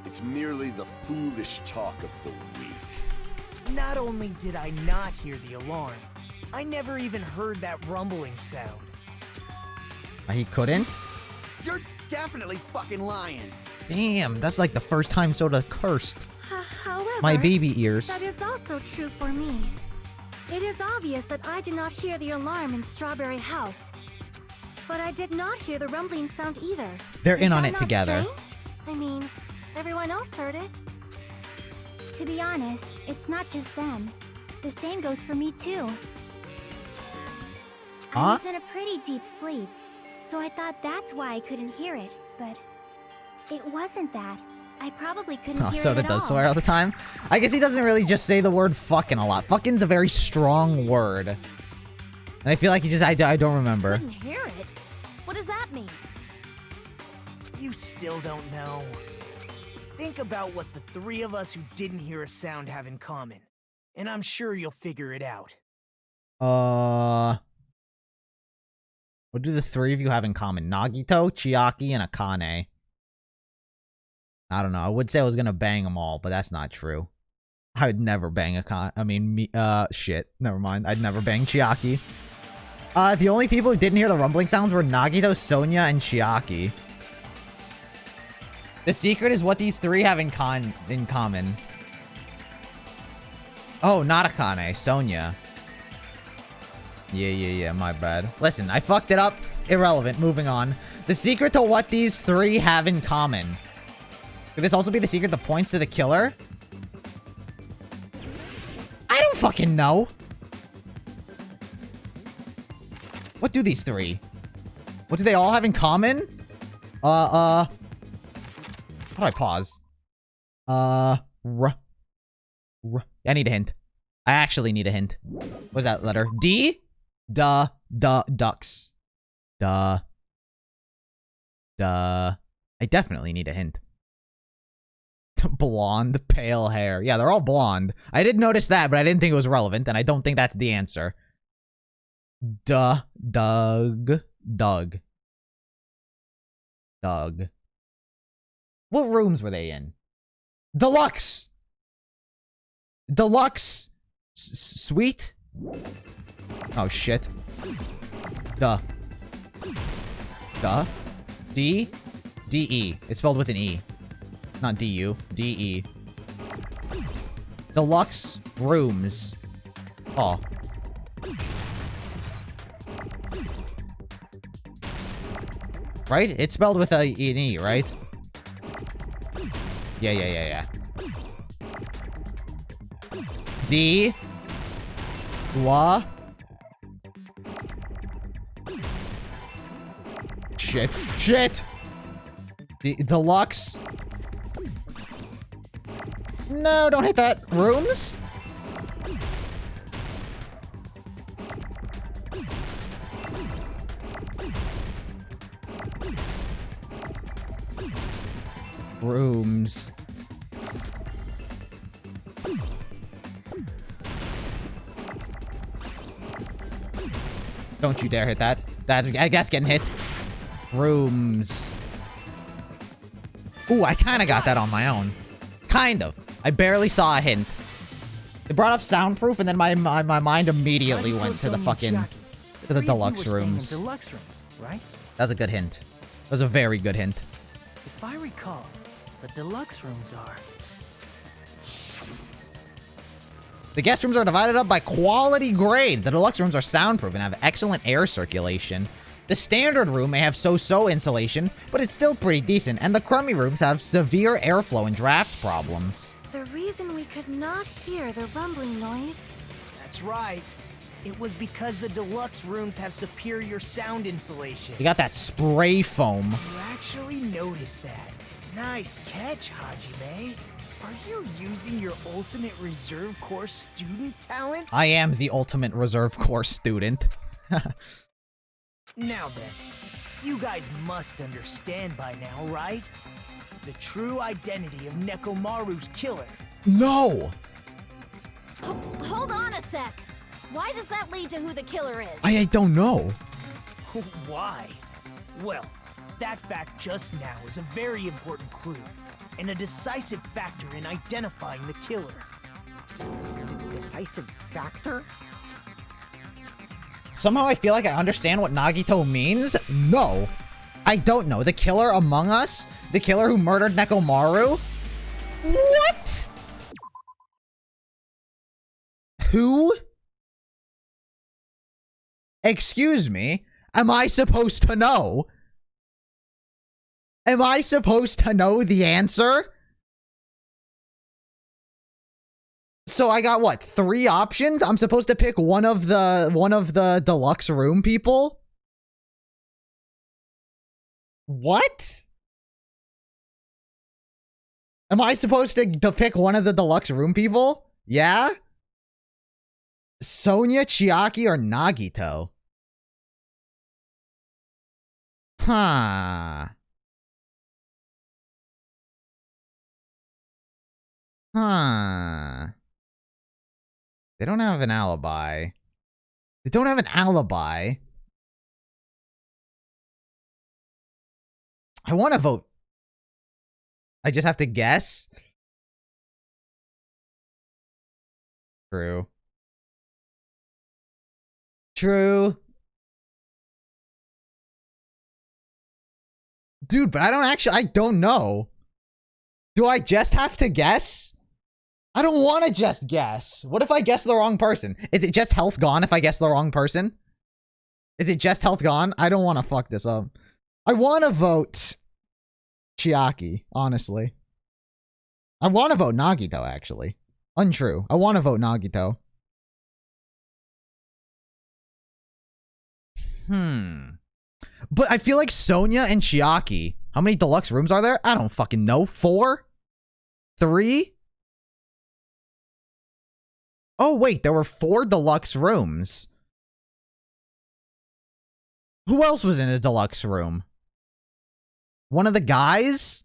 It's merely the foolish talk of the weak. Not only did I not hear the alarm, I never even heard that rumbling sound. He couldn't? You're definitely fucking lying. Damn, that's like the first time Soda cursed. However, My baby ears. that is also true for me. It is obvious that I did not hear the alarm in Strawberry House. But I did not hear the rumbling sound either. They're Is in on that it not together. strange? I mean, everyone else heard it. To be honest, it's not just them. The same goes for me too. Huh? I was in a pretty deep sleep, so I thought that's why I couldn't hear it, but it wasn't that. I probably couldn't Oh, hear Soda it at does all. swear all the time. I guess he doesn't really just say the word fucking a lot. Fucking's a very strong word. And I feel like he just, I don't remember. Couldn't hear it? What does that mean? You still don't know. Think about what the three of us who didn't hear a sound have in common, and I'm sure you'll figure it out. What do the three of you have in common? Nagito, Chiaki, and Akane. I don't know. I would say I was gonna bang them all, but that's not true. I would never bang Akane. I mean, shit. Never mind. I'd never bang Chiaki. The only people who didn't hear the rumbling sounds were Nagito, Sonia, and Chiaki. The secret is what these three have in common. Oh, not Akane. Sonia. Yeah, my bad. Listen, I fucked it up. Irrelevant. Moving on. The secret to what these three have in common. Could this also be the secret that points to the killer? I don't fucking know. What do these three? What do they all have in common? How do I pause? I need a hint. I actually need a hint. What's that letter? D? Ducks. I definitely need a hint. Blonde, pale hair. Yeah, they're all blonde. I did notice that, but I didn't think it was relevant, and I don't think that's the answer. Doug. What rooms were they in? Deluxe suite? Oh shit. D-E. It's spelled with an E. Not D-U. D-E. Deluxe rooms. Oh. Right? It's spelled with an E, right? Yeah. D. La. Shit. The deluxe. No, don't hit that. Rooms? Rooms. Don't you dare hit that. That's getting hit. Rooms. Ooh, I kind of got that on my own. Kind of. I barely saw a hint. It brought up soundproof, and then my mind immediately went to the fucking... to the deluxe rooms. Deluxe rooms, right? That's a good hint. That was a very good hint. If I recall, the deluxe rooms are... The guest rooms are divided up by quality grade. The deluxe rooms are soundproof and have excellent air circulation. The standard room may have so-so insulation, but it's still pretty decent, and the crummy rooms have severe airflow and draft problems. The reason we could not hear the rumbling noise... That's right. It was because the deluxe rooms have superior sound insulation. You got that spray foam. You actually noticed that. Nice catch, Hajime. Are you using your ultimate reserve course student talent? I am the ultimate reserve course student. Now then, you guys must understand by now, right? The true identity of Nekomaru's killer. No! Hold on a sec. Why does that lead to who the killer is? I don't know. Why? Well, that fact just now is a very important clue, and a decisive factor in identifying the killer. Decisive factor? Somehow I feel like I understand what Nagito means. No, I don't know. The killer among us? The killer who murdered Nekomaru? What? Who? Excuse me? Am I supposed to know? Am I supposed to know the answer? So I got what, 3 options? I'm supposed to pick one of the deluxe room people? What? Am I supposed to pick one of the deluxe room people? Yeah? Sonia, Chiaki, or Nagito? Huh. Huh. They don't have an alibi. They don't have an alibi. I want to vote. I just have to guess. True. True. Dude, but I don't know. Do I just have to guess? I don't want to just guess. What if I guess the wrong person? Is it just health gone if I guess the wrong person? Is it just health gone? I don't want to fuck this up. I want to vote Chiaki, honestly. I want to vote Nagito, actually. Untrue. I want to vote Nagito. But I feel like Sonia and Chiaki. How many deluxe rooms are there? I don't fucking know. 4? 3? Oh, wait. There were 4 deluxe rooms. Who else was in a deluxe room? One of the guys?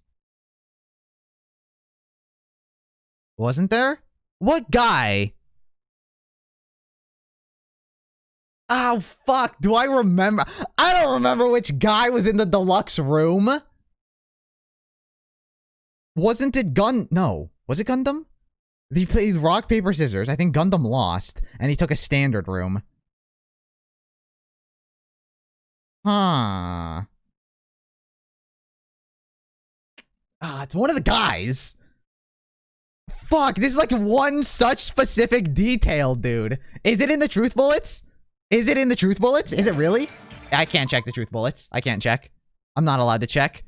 Wasn't there? What guy? Oh, fuck. Do I remember? I don't remember which guy was in the deluxe room. Wasn't it No. Was it Gundam? He played rock, paper, scissors. I think Gundam lost, and he took a standard room. Huh. It's one of the guys. Fuck, this is like one such specific detail, dude. Is it in the truth bullets? Is it in the truth bullets? Is it really? I can't check the truth bullets. I can't check. I'm not allowed to check.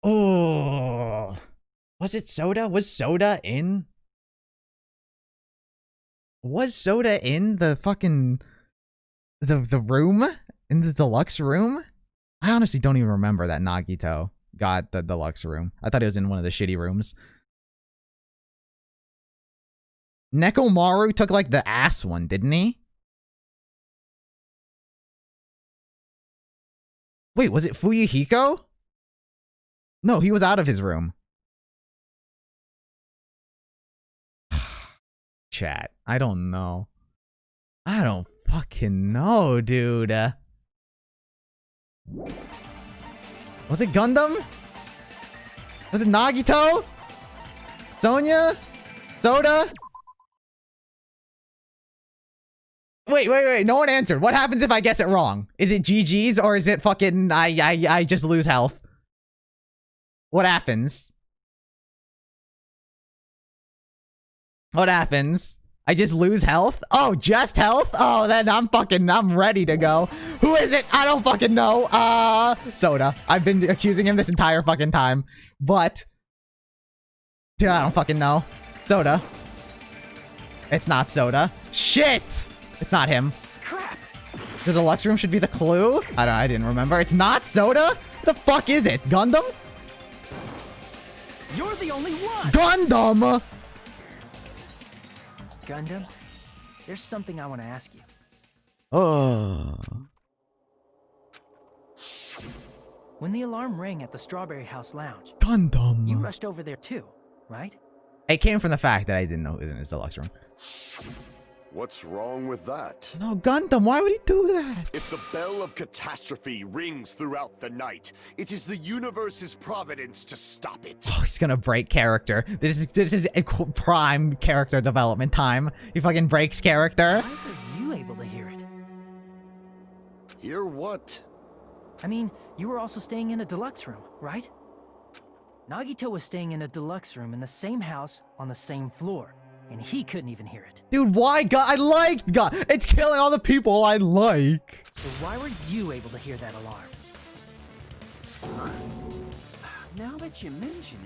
Oh. Was it Soda? Was Soda in? Was Soda in the fucking... The room? In the deluxe room? I honestly don't even remember that Nagito got the deluxe room. I thought it was in one of the shitty rooms. Nekomaru took like the ass one, didn't he? Wait, was it Fuyuhiko? No, he was out of his room. Chat, I don't know. I don't fucking know, dude. Was it Gundam? Was it Nagito? Sonya? Soda? Wait. No one answered. What happens if I guess it wrong? Is it GG's or is it fucking I just lose health? What happens? What happens? I just lose health? Oh, just health? Oh, then I'm ready to go. Who is it? I don't fucking know. Soda. I've been accusing him this entire fucking time. But dude, I don't fucking know. Soda. It's not Soda. Shit! It's not him. Crap! The deluxe room should be the clue? I didn't remember. It's not Soda? The fuck is it? Gundam? You're the only one! Gundam! Gundam, there's something I want to ask you. Oh. When the alarm rang at the Strawberry House Lounge, Gundam. you rushed over there too, right? It came from the fact that I didn't know it was in his deluxe room. What's wrong with that? No, Gundam, why would he do that? If the bell of catastrophe rings throughout the night, it is the universe's providence to stop it. Oh, he's gonna break character. This is a prime character development time. He fucking breaks character. Why were you able to hear it? Hear what? I mean, you were also staying in a deluxe room, right? Nagito was staying in a deluxe room in the same house on the same floor, and he couldn't even hear it. Dude, why God? I liked God. It's killing all the people I like. So why were you able to hear that alarm? Now that you mention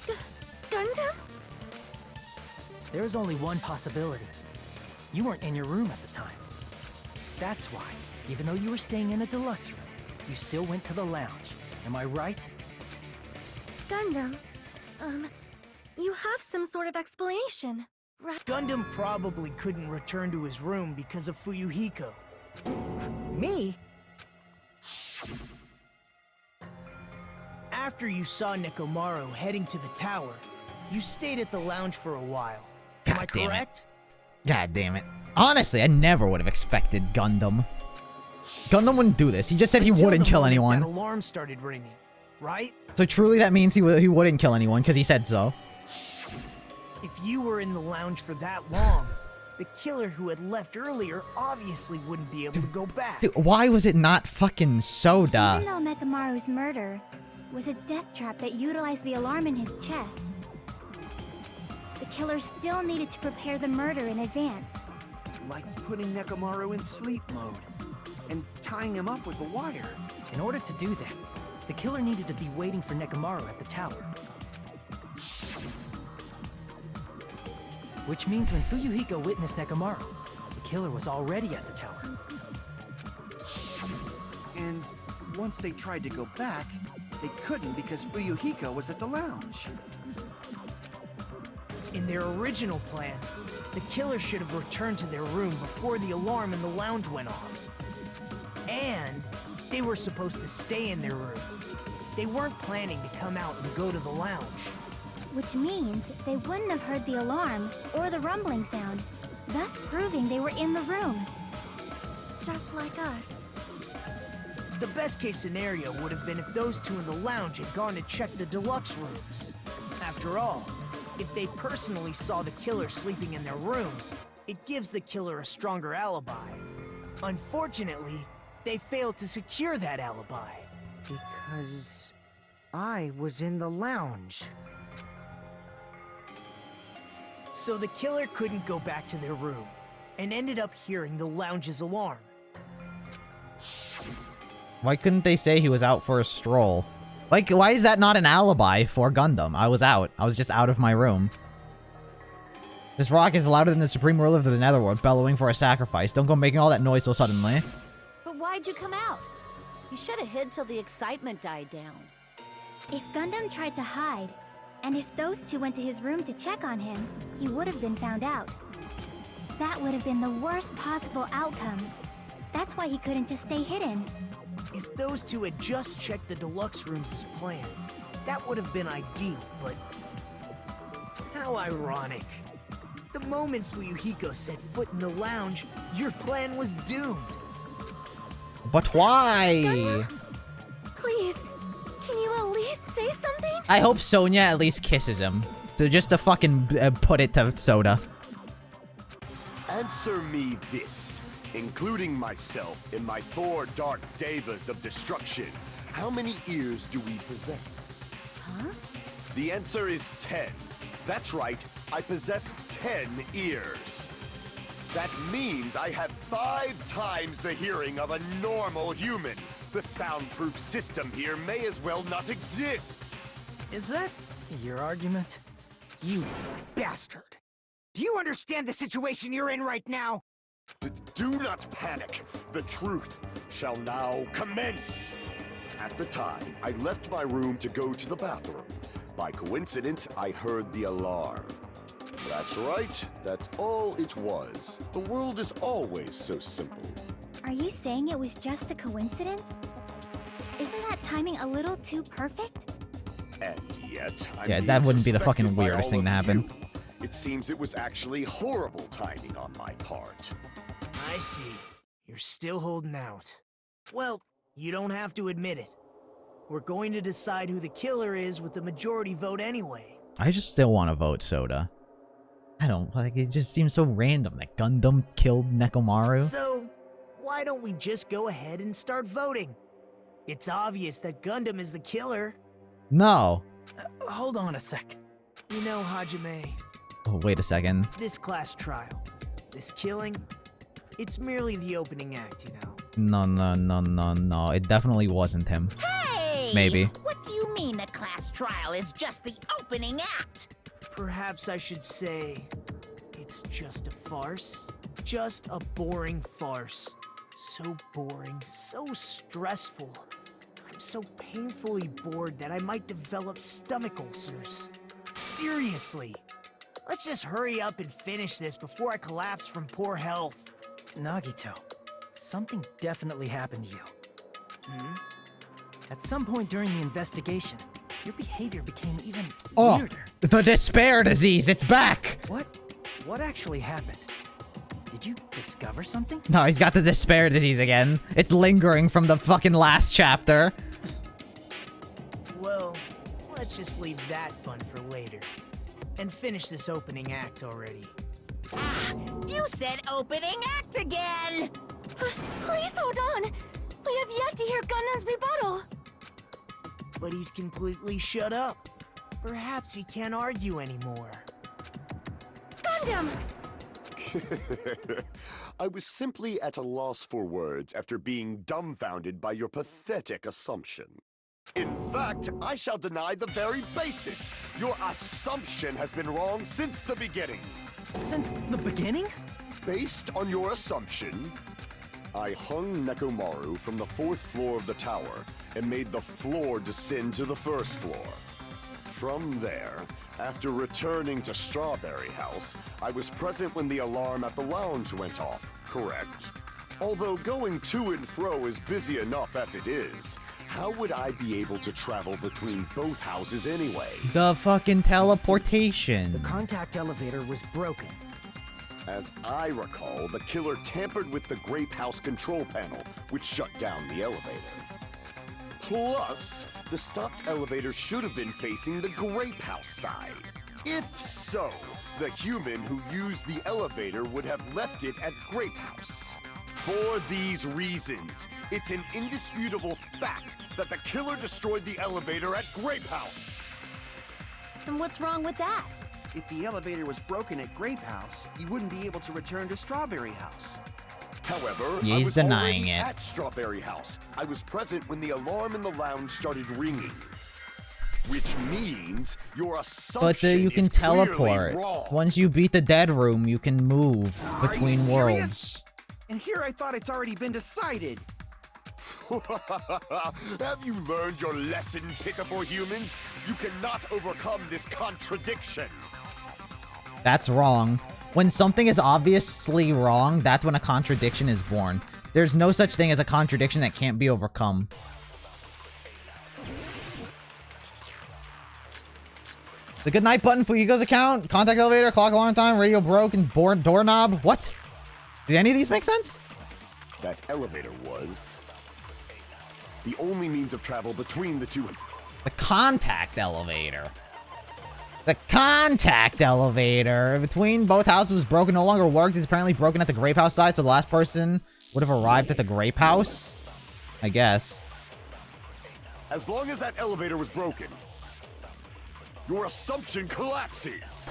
it... Gundam? There is only one possibility. You weren't in your room at the time. That's why, even though you were staying in a deluxe room, you still went to the lounge. Am I right? Gundam, you have some sort of explanation, right? Gundam probably couldn't return to his room because of Fuyuhiko. Me? After you saw Nekomaru heading to the tower, you stayed at the lounge for a while. Am I God damn it. correct? God damn it. Honestly, I never would have expected Gundam. Gundam wouldn't do this. He just said he Until wouldn't the kill moment anyone. That alarm started ringing, right? So truly that means he wouldn't kill anyone because he said so. If you were in the lounge for that long, the killer who had left earlier obviously wouldn't be able to go back. Dude, why was it not fucking Soda? Even though Mekamaru's murder was a death trap that utilized the alarm in his chest, the killer still needed to prepare the murder in advance. Like putting Nekomaru in sleep mode and tying him up with the wire. In order to do that, the killer needed to be waiting for Nekomaru at the tower. Which means when Fuyuhiko witnessed Nekomaru, the killer was already at the tower. And once they tried to go back, they couldn't because Fuyuhiko was at the lounge. In their original plan, the killer should have returned to their room before the alarm in the lounge went off. And they were supposed to stay in their room. They weren't planning to come out and go to the lounge. Which means they wouldn't have heard the alarm or the rumbling sound, thus proving they were in the room. Just like us. The best case scenario would have been if those two in the lounge had gone to check the deluxe rooms. After all, if they personally saw the killer sleeping in their room, it gives the killer a stronger alibi. Unfortunately, they failed to secure that alibi. Because I was in the lounge. So the killer couldn't go back to their room, and ended up hearing the lounge's alarm. Why couldn't they say he was out for a stroll? Like, why is that not an alibi for Gundam? I was out. I was just out of my room. This rock is louder than the supreme ruler of the Netherworld, bellowing for a sacrifice. Don't go making all that noise so suddenly. But why'd you come out? You should have hid till the excitement died down. If Gundam tried to hide, and if those two went to his room to check on him, he would have been found out. That would have been the worst possible outcome. That's why he couldn't just stay hidden. If those two had just checked the deluxe rooms as planned, that would have been ideal, but... how ironic. The moment Fuyuhiko set foot in the lounge, your plan was doomed. But why? Please, can you at least say something? I hope Sonia at least kisses him. So just to fucking put it to Soda. Answer me this, including myself in my four dark devas of destruction. How many ears do we possess? Huh? The answer is 10. That's right, I possess 10 ears. That means I have 5 times the hearing of a normal human. The soundproof system here may as well not exist. Is that your argument? You bastard! Do you understand the situation you're in right now? Do not panic. The truth shall now commence. At the time, I left my room to go to the bathroom. By coincidence, I heard the alarm. That's right. That's all it was. The world is always so simple. Are you saying it was just a coincidence? Isn't that timing a little too perfect? And yet, I'm Yeah, being that wouldn't be the suspected fucking by weirdest all thing of to happen. you. It seems it was actually horrible timing on my part. I see. You're still holding out. Well, you don't have to admit it. We're going to decide who the killer is with the majority vote anyway. I just still want to vote Soda. I don't, like, it just seems so random that Gundam killed Nekomaru. So, why don't we just go ahead and start voting? It's obvious that Gundam is the killer. No. Hold on a sec. You know, Hajime, Oh, wait a second. this class trial, this killing, it's merely the opening act, you know. No, no, no, no, no. It definitely wasn't him. Hey! Maybe. What do you mean the class trial is just the opening act? Perhaps I should say, it's just a farce. Just a boring farce. So boring, so stressful. I'm so painfully bored that I might develop stomach ulcers. Seriously. Let's just hurry up and finish this before I collapse from poor health. Nagito, something definitely happened to you. Hmm? At some point during the investigation, your behavior became even Oh, weirder. the despair disease, it's back! What actually happened? Did you discover something? No, he's got the despair disease again. It's lingering from the fucking last chapter. Well, let's just leave that fun for later. And finish this opening act already. Ah, you said opening act again! Please hold on. We have yet to hear Gundam's rebuttal. But he's completely shut up. Perhaps he can't argue anymore. Gundam! I was simply at a loss for words after being dumbfounded by your pathetic assumption. In fact, I shall deny the very basis. Your assumption has been wrong since the beginning. Since the beginning? Based on your assumption, I hung Nekomaru from the 4th floor of the tower and made the floor descend to the 1st floor. From there, after returning to Strawberry House, I was present when the alarm at the lounge went off, correct? Although going to and fro is busy enough as it is, how would I be able to travel between both houses anyway? The fucking teleportation. The contact elevator was broken. As I recall, the killer tampered with the Grape House control panel, which shut down the elevator. Plus, the stopped elevator should have been facing the Grape House side. If so, the human who used the elevator would have left it at Grape House. For these reasons, it's an indisputable fact that the killer destroyed the elevator at Grape House. And what's wrong with that? If the elevator was broken at Grape House, he wouldn't be able to return to Strawberry House. However, Yeah, I he's was denying already it. at Strawberry House. I was present when the alarm in the lounge started ringing. Which means your assumption But you can is clearly teleport. wrong. Once you beat the dead room, you can move Are between you serious? worlds. And here I thought it's already been decided. Have you learned your lesson, pitiful humans? You cannot overcome this contradiction. That's wrong. When something is obviously wrong, that's when a contradiction is born. There's no such thing as a contradiction that can't be overcome. The good night button for Ego's account. Contact elevator, clock alarm time, radio broke, and doorknob. What? Did any of these make sense? That elevator was the only means of travel between the two. The contact elevator. The contact elevator between both houses was broken, no longer worked. It's apparently broken at the grape house side, so the last person would have arrived at the grape house. I guess. As long as that elevator was broken, your assumption collapses.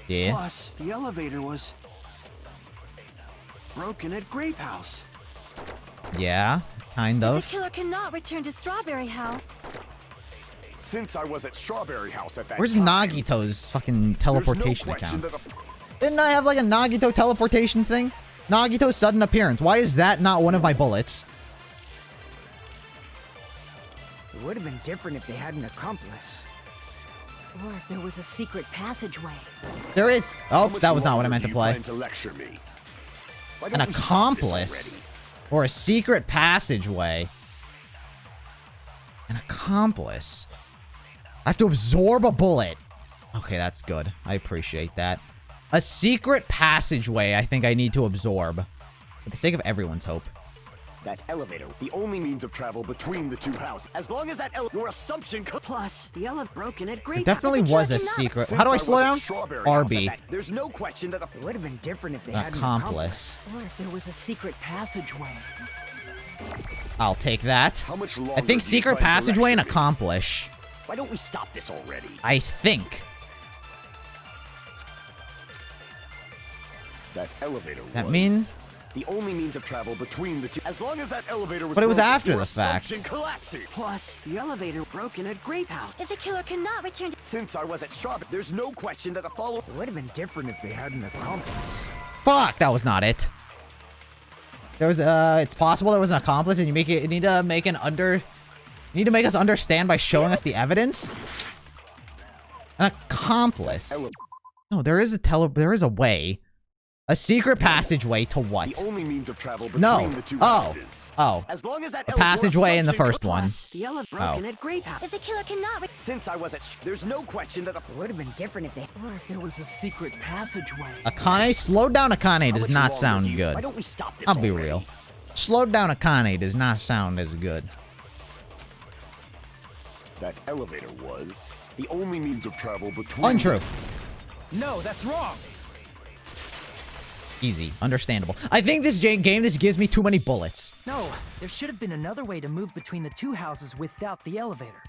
Yeah. Plus, the elevator was broken at Grape House. Yeah, kind The of. killer cannot return to Strawberry House. Since I was at Strawberry House at that Where's time, Nagito's fucking teleportation there's no question account? that Didn't I have like a Nagito teleportation thing? Nagito's sudden appearance. Why is that not one of my bullets? It would have been different if they had an accomplice. Or if there was a secret passageway. There is. How Oh, much that was not what I longer meant do to you play. plan to lecture me? Why An don't we stop this accomplice. already? Or a secret passageway. An accomplice. I have to absorb a bullet. Okay, that's good. I appreciate that. A secret passageway I think I need to absorb. For the sake of everyone's hope. That elevator, the only means of travel between the two houses. As long as that your assumption Plus, the elevator broken at Grape It definitely was a secret. How do I slow down? RB. There's no question that It would have been different if they An had an accomplice. Or if there was a secret passageway. I'll take that. How much I longer think do you secret plan to passageway and lecture me? accomplish. Why don't we stop this already? I think. That elevator That was mean? the only means of travel between the two. As long as that elevator was But it was broken, after your the fact. assumption collapses. Plus, the elevator broken at Grape House. If the killer cannot return to... Since I was at Strawberry, there's no question that the follow. It would have been different if they had an accomplice. Fuck, that was not it. There was it's possible there was an accomplice and you need to make us understand by showing us the evidence. An accomplice. No, there is a way. A secret passageway to what? The only means of travel between No. the two Oh. houses. Oh. As long as that The passageway in the first one. Plus, the elevator broken Oh. at Grape House. If the killer cannot... Since I was at there's no question that the It would have been different if they... Or if there was a secret passageway. Akane, slowed down Akane How does much not longer sound do you- good. Why don't we stop this I'll be already? real. Slowed down Akane does not sound as good. That elevator was the only means of travel between. Untrue. No, that's wrong. Easy. Understandable. I think this game just gives me too many bullets. No, there should have been another way to move between the two houses without the elevator.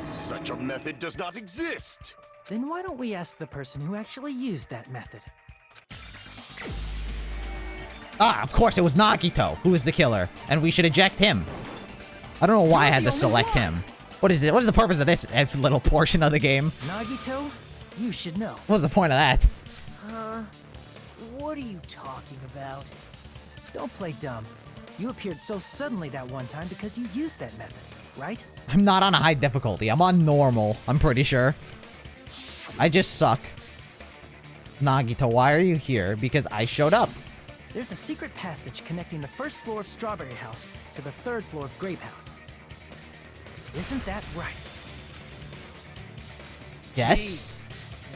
Such a method does not exist. Then why don't we ask the person who actually used that method? Ah, of course it was Nagito who was the killer, and we should eject him. I don't know why I had to select him. What is it? What is the purpose of this little portion of the game? Nagito, you should know. What was the point of that? What are you talking about? Don't play dumb. You appeared so suddenly that one time because you used that method, right? I'm not on a high difficulty. I'm on normal, I'm pretty sure. I just suck. Nagito, why are you here? Because I showed up. There's a secret passage connecting the first floor of Strawberry House to the third floor of Grape House. Isn't that right? Yes?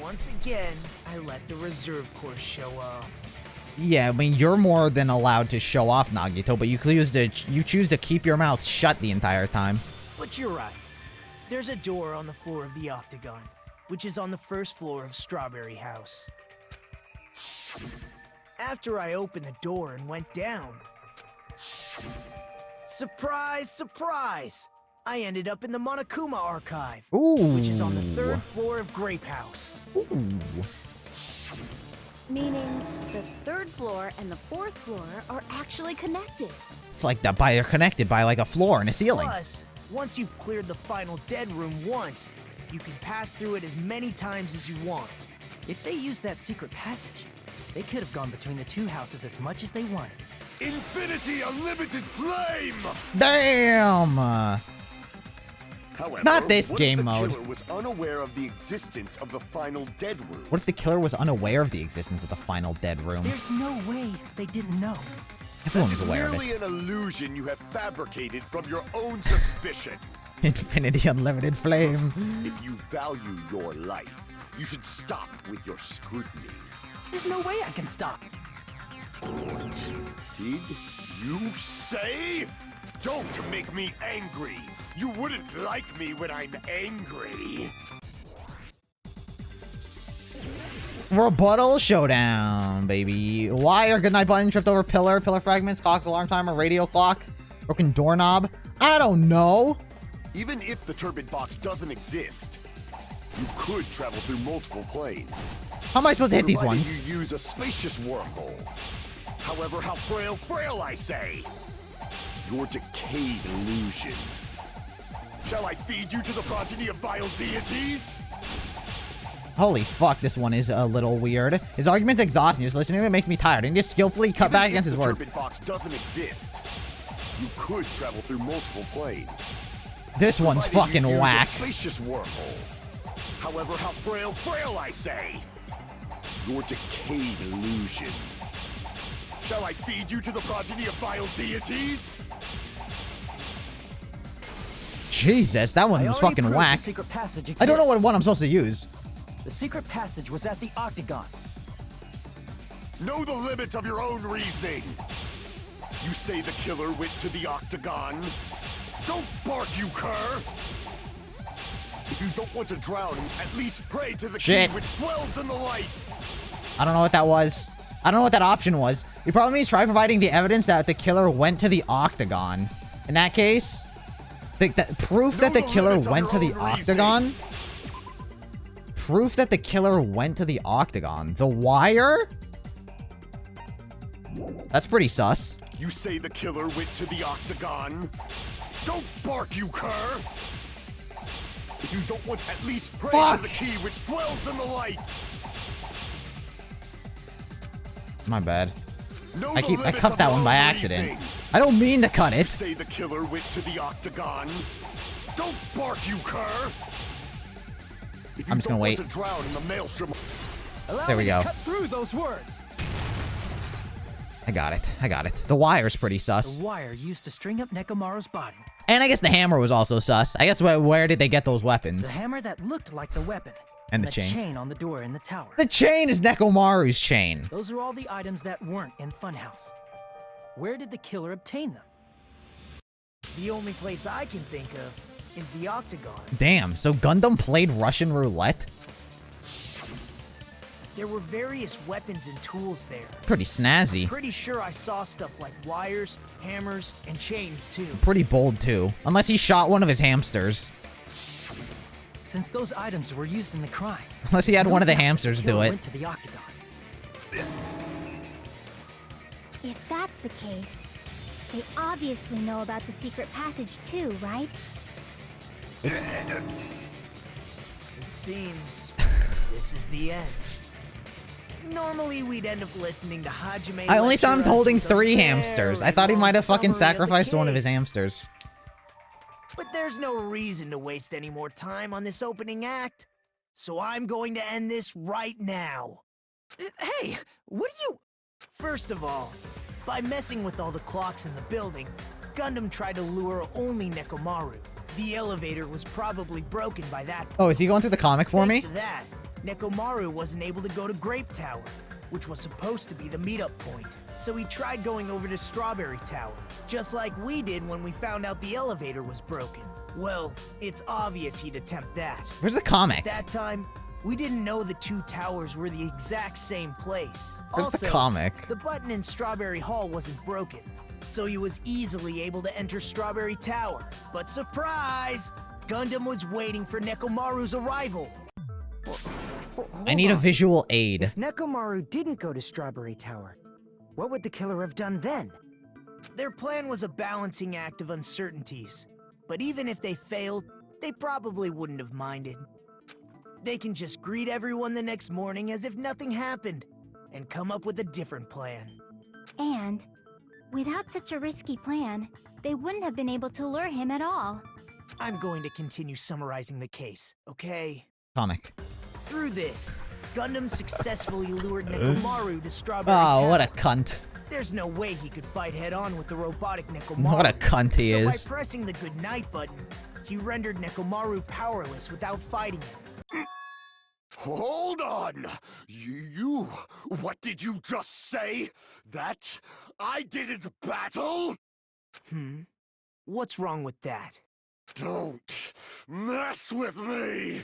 Once again, I let the reserve course show up. Yeah, I mean, you're more than allowed to show off, Nagito, but you choose to keep your mouth shut the entire time. But you're right. There's a door on the floor of the Octagon, which is on the first floor of Strawberry House. After I opened the door and went down, surprise, surprise! I ended up in the Monokuma Archive, Ooh. which is on the third floor of Grape House. Ooh. Meaning, the third floor and the fourth floor are actually connected. It's like they're connected by like a floor and a ceiling. Plus, once you've cleared the final dead room once, you can pass through it as many times as you want. If they used that secret passage, they could have gone between the two houses as much as they wanted. Infinity Unlimited Flame! Damn! However, Not this what game if the mode. killer was unaware of the existence of the final dead room? What if the killer was unaware of the existence of the final dead room? There's no way they didn't know. Everyone That was is aware of merely it. an illusion you have fabricated from your own suspicion. Infinity unlimited flame. If you value your life, you should stop with your scrutiny. There's no way I can stop. What did you say? Don't make me angry. You wouldn't like me when I'm angry. Rebuttal showdown, baby. Wire, goodnight button, tripped over pillar, pillar fragments, clock's alarm timer, radio clock, broken doorknob. I don't know. Even if the turbid box doesn't exist, you could travel through multiple planes. How am I supposed to hit these Provided ones? You use a spacious wormhole. However, how frail I say. Your decayed illusion. Shall I feed you to the progeny of vile deities? Holy fuck, this one is a little weird. His argument's exhausting. Just listening to it makes me tired. And just skillfully cut back against his word. If the turbid box doesn't exist, you could travel through multiple planes. This one's Provided fucking you use whack. A spacious wormhole. However, how frail I say. Your decayed illusion. Shall I feed you to the progeny of vile deities? Jesus, that one I was already fucking proved whack. The secret passage I don't know what exists. one I'm supposed to use. The secret passage was at the Octagon. Know the limits of your own reasoning. You say the killer went to the Octagon. Don't bark, you cur. If you don't want to drown, at least pray to the Shit. key which dwells in the light. I don't know what that was. I don't know what that option was. The problem is try providing the evidence that the killer went to the Octagon. In that case, proof that the killer went to the Octagon? Proof that the killer went to the Octagon. The Wire? That's pretty sus. You say the killer went to the Octagon. Don't bark, you cur. If you don't want, at least pray Fuck. to the key which dwells in the light. My bad. Know I the limits cut of that your one own by accident. reasoning. I don't mean to cut You it. say the killer went to the Octagon. Don't bark, you cur. If you I'm just gonna don't wait. want to drown in the maelstrom. Allow There we me to go. cut through those words. I got it. I got it. The Wire's pretty sus. The wire used to string up Nekomaru's body. And I guess the hammer was also sus. I guess where did they get those The weapons? hammer that looked like the weapon. And the chain. on the door in the tower. The chain is Nekomaru's chain. Those are all the items that weren't in Funhouse. Where did the killer obtain them? The only place I can think of is the Octagon. Damn, so Gundam played Russian roulette? There were various weapons and tools there. Pretty snazzy. Pretty sure I saw stuff like wires, hammers, and chains too. Pretty bold too. Unless he shot one of his hamsters. Since those items were used in the crime. Unless he had one of the no doubt hamsters do killer it. Went to the Octagon. If that's the case, they obviously know about the secret passage too, right? It seems this is the end. Normally we'd end up listening to Hajime. I only saw him lecture us holding with a 3 very hamsters. I thought he long might have fucking summary of the sacrificed one of his case. hamsters. But there's no reason to waste any more time on this opening act. So I'm going to end this right now. Hey, what do you... First of all, by messing with all the clocks in the building, Gundam tried to lure only Nekomaru. The elevator was probably broken by that point. Oh, is he going through the comic for me? Thanks to that, Nekomaru wasn't able to go to Grape Tower, which was supposed to be the meetup point. So he tried going over to Strawberry Tower, just like we did when we found out the elevator was broken. Well, it's obvious he'd attempt that. Where's the comic? At that time, we didn't know the 2 towers were the exact same place. Where's also, the comic? The button in Strawberry Hall wasn't broken, so he was easily able to enter Strawberry Tower. But surprise! Gundam was waiting for Nekomaru's arrival. I need a visual aid. If Nekomaru didn't go to Strawberry Tower, what would the killer have done then? Their plan was a balancing act of uncertainties. But even if they failed, they probably wouldn't have minded. They can just greet everyone the next morning as if nothing happened, and come up with a different plan. And without such a risky plan, they wouldn't have been able to lure him at all. I'm going to continue summarizing the case, okay? Comic. Through this, Gundam successfully lured Nekomaru to Strawberry Tower. Oh, what a cunt. There's no way he could fight head-on with the robotic Nekomaru. What a cunt he so is. by pressing the goodnight button, you rendered Nekomaru powerless without fighting him. Hold on! What did you just say? That I didn't battle? What's wrong with that? Don't mess with me!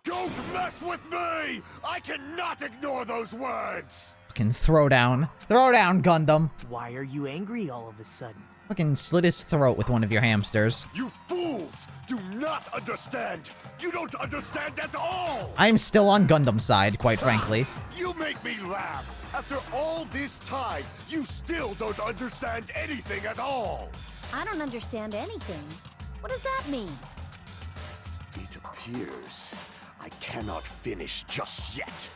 Don't mess with me! I cannot ignore those words! Fucking throw down. Throw down, Gundam. Why are you angry all of a sudden? Fucking slit his throat with one of your hamsters. You fools do not understand! You don't understand at all! I'm still on Gundam's side, quite frankly. You make me laugh! After all this time, you still don't understand anything at all! I don't understand anything. What does that mean? It appears I cannot finish just yet.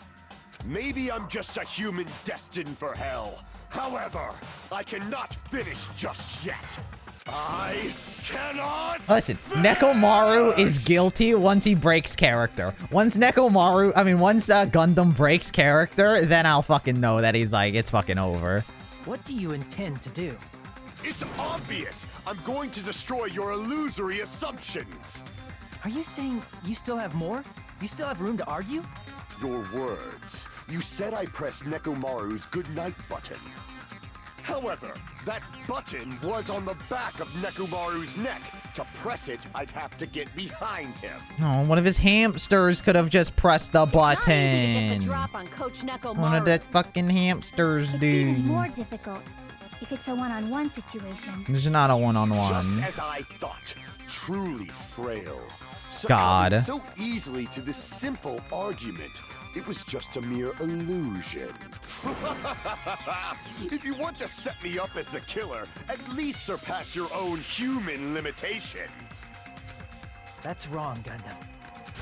Maybe I'm just a human destined for hell. However, I cannot finish just yet. I cannot Listen, finish! Nekomaru is guilty once he breaks character. Once Gundam breaks character, then I'll fucking know that he's like, it's fucking over. What do you intend to do? It's obvious! I'm going to destroy your illusory assumptions! Are you saying you still have more? You still have room to argue? Your words. You said I pressed Nekomaru's goodnight button. However, that button was on the back of Nekomaru's neck. To press it, I'd have to get behind him. Oh, one of his hamsters could have just pressed the It's not easy to get button. the drop on Coach Nekomaru. One of the fucking hamsters, It's even dude. more difficult if it's a one-on-one situation. This is not a one-on-one. Just as I thought. Truly frail. God. Succumbing so easily to this simple argument. It was just a mere illusion. If you want to set me up as the killer, at least surpass your own human limitations. That's wrong, Gundam.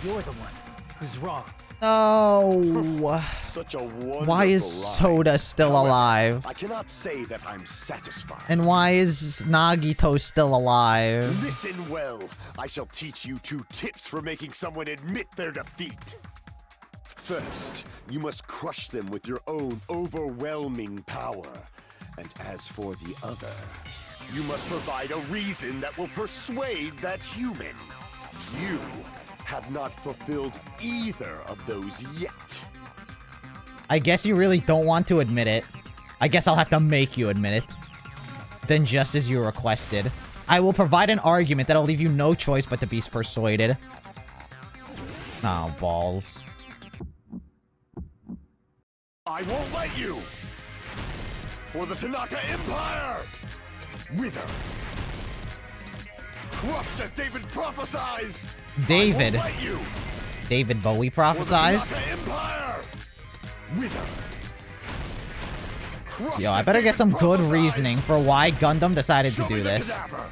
You're the one who's wrong. Oh. Such a wonderful Why is line. Soda still However, alive? I cannot say that I'm satisfied. And why is Nagito still alive? Listen well. I shall teach you 2 tips for making someone admit their defeat. First, you must crush them with your own overwhelming power. And as for the other, you must provide a reason that will persuade that human. You have not fulfilled either of those yet. I guess you really don't want to admit it. I guess I'll have to make you admit it. Then just as you requested. I will provide an argument that'll leave you no choice but to be persuaded. Oh, balls. I won't let you! For the Tanaka Empire! Wither! Crushed as David prophesied! David. I won't let you! David Bowie For the prophesized? Tanaka Empire! Wither! Crushed Yo, I as better get David some good prophesied! reasoning for why Gundam decided to Show me do the this. cadaver!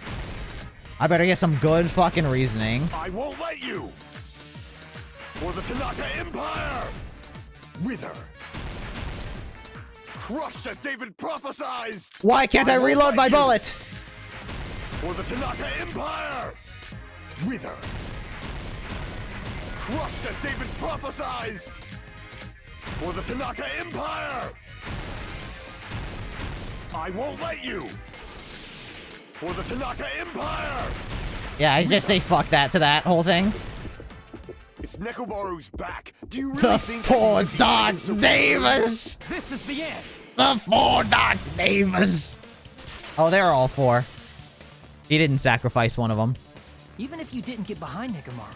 I better get some good fucking reasoning. I won't let you! For the Tanaka Empire! Wither! Crushed as David prophesied! Why can't I won't reload let my you. bullet? For the Tanaka Empire! Wither! Crushed as David prophesied! For the Tanaka Empire! I won't let you! For the Tanaka Empire! Yeah, I just say fuck that to that whole thing. It's Nekomaru's back. Do you really The think 4 that Dark he would be Davas! This is the end! The 4 Dark Davas! Oh, they're all 4. He didn't sacrifice one of them. Even if you didn't get behind Nekomaru,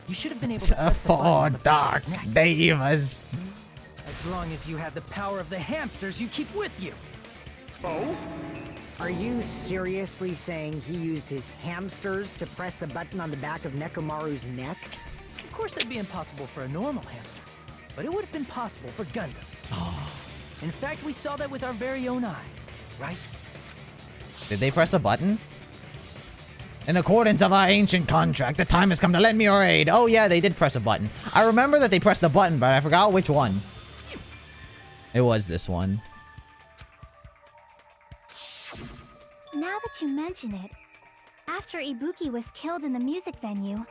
you should have been able to The press the button 4 on the back Dark of his neck. Davas. As long as you have the power of the hamsters you keep with you. Oh? Are you seriously saying he used his hamsters to press the button on the back of Nekomaru's neck? Of course, that'd be impossible for a normal hamster, but it would have been possible for Gundams. In fact, we saw that with our very own eyes, right? Did they press a button? In accordance of our ancient contract, the time has come to lend me your aid. Oh yeah, they did press a button. I remember that they pressed the button, but I forgot which one. It was this one. Now that you mention it, after Ibuki was killed in the music venue,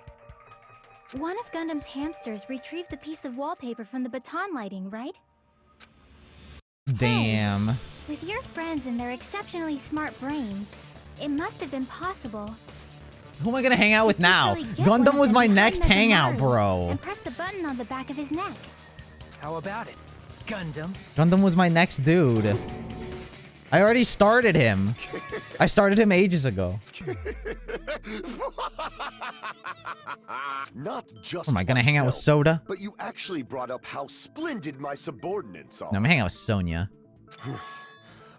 one of Gundam's hamsters retrieved the piece of wallpaper from the baton lighting, right? Damn. With your friends and their exceptionally smart brains, it must have been possible Who am I gonna hang out with To now? secretly get one Gundam of was them my behind next hangout, Nekomaru bro. And press the button on the back of his neck. How about it, Gundam? Gundam was my next dude. I already started him. I started him ages ago. Not just Am I gonna hang out with myself, Soda? but you actually brought up how splendid my subordinates are. No, I'm hanging out with Sonya.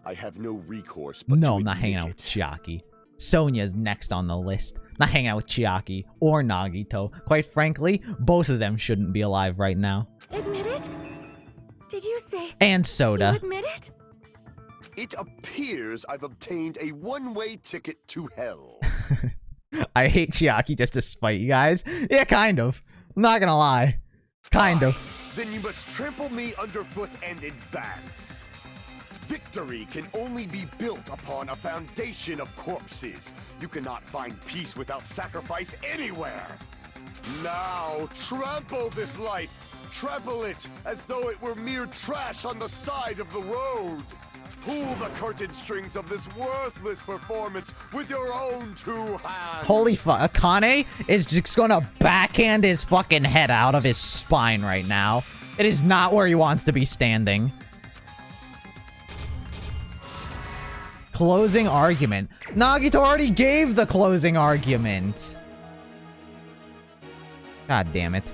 I have no recourse but No, to I'm not hanging out admit with it. Chiaki. Sonya's next on the list. Not hanging out with Chiaki or Nagito. Quite frankly, both of them shouldn't be alive right now. Admit it? Did you say And you Soda. admit it? It appears I've obtained a one-way ticket to hell. I hate Chiaki just to spite you guys. Yeah, kind of. I'm not gonna lie. Kind of. Then you must trample me underfoot and advance. Victory can only be built upon a foundation of corpses. You cannot find peace without sacrifice anywhere. Now, trample this life. Trample it as though it were mere trash on the side of the road. Pull the curtain strings of this worthless performance with your own two hands. Holy fuck. Akane is just gonna backhand his fucking head out of his spine right now. It is not where he wants to be standing. Closing argument. Nagito already gave the closing argument. God damn it.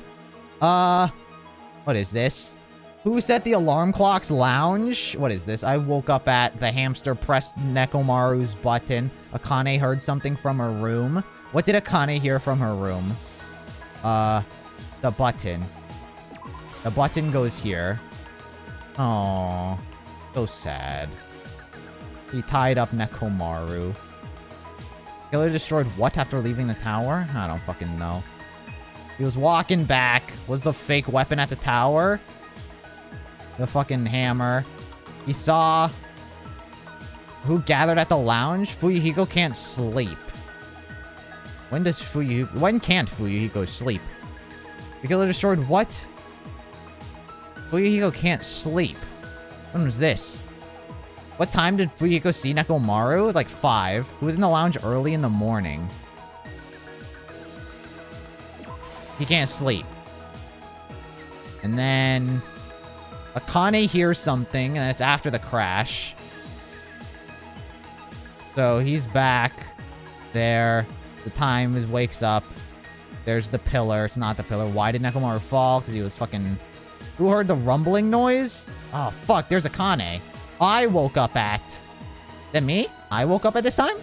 What is this? Who set the alarm clock's lounge? What is this? I woke up at the hamster pressed Nekomaru's button. Akane heard something from her room. What did Akane hear from her room? The button. The button goes here. Oh, so sad. He tied up Nekomaru. Killer destroyed what after leaving the tower? I don't fucking know. He was walking back. Was the fake weapon at the tower? The fucking hammer. He saw... Who gathered at the lounge? Fuyuhiko can't sleep. When does Fuyuhiko... When can't Fuyuhiko sleep? The killer destroyed what? Fuyuhiko can't sleep. When was this? What time did Fuyuhiko see Nekomaru? Like 5. Who was in the lounge early in the morning? He can't sleep. And then... Akane hears something, and it's after the crash. So he's back. There. The time is wakes up. There's the pillar. It's not the pillar. Why did Nekomaru fall? Because he was fucking... Who heard the rumbling noise? Oh, fuck. There's Akane. I woke up at... Is that me? I woke up at this time?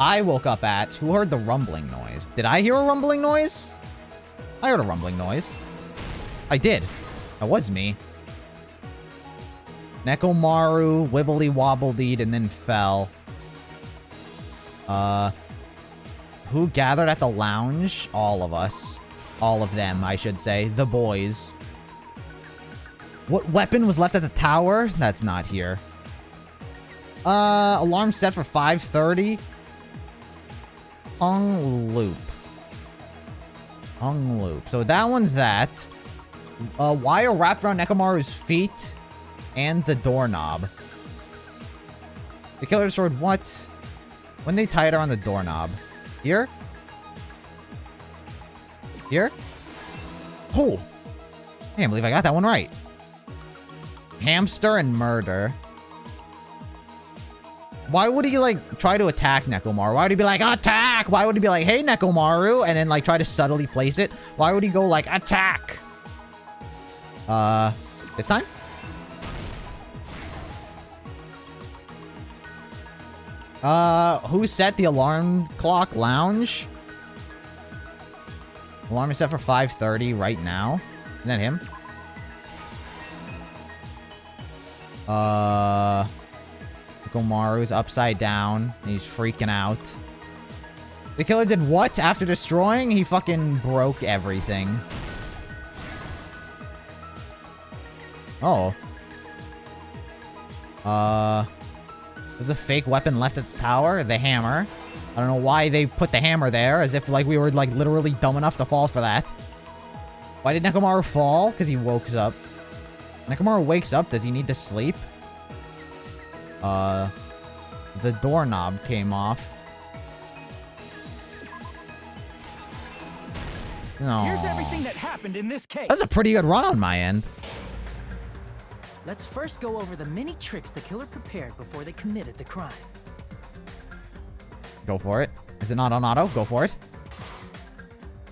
I woke up at... Who heard the rumbling noise? Did I hear a rumbling noise? I heard a rumbling noise. I did. That was me. Nekomaru wibbly-wobbled-eed and then fell. Who gathered at the lounge? All of us. All of them, I should say. The boys. What weapon was left at the tower? That's not here. Alarm set for 5:30. Hung loop. Hung loop. So that one's that. Wire wrapped around Nekomaru's feet and the doorknob. The killer destroyed what? When they tied her on the doorknob. Here? Here? Oh! I can't believe I got that one right. Hamster and murder. Why would he, like, try to attack Nekomaru? Why would he be like, attack? Why would he be like, hey, Nekomaru? And then, like, try to subtly place it? Why would he go, like, attack? This time? Who set the alarm clock lounge? Alarm is set for 5:30 right now. Isn't that him? Nekomaru's upside down. And he's freaking out. The killer did what after destroying? He fucking broke everything. Oh. Was the fake weapon left at the tower? The hammer. I don't know why they put the hammer there, as if, like, we were, like, literally dumb enough to fall for that. Why did Nekomaru fall? Because he woke up. Nekomaru wakes up. Does he need to sleep? The doorknob came off. No. Here's everything that happened in this case. That was a pretty good run on my end. Let's first go over the many tricks the killer prepared before they committed the crime. Go for it. Is it not on auto? Go for it.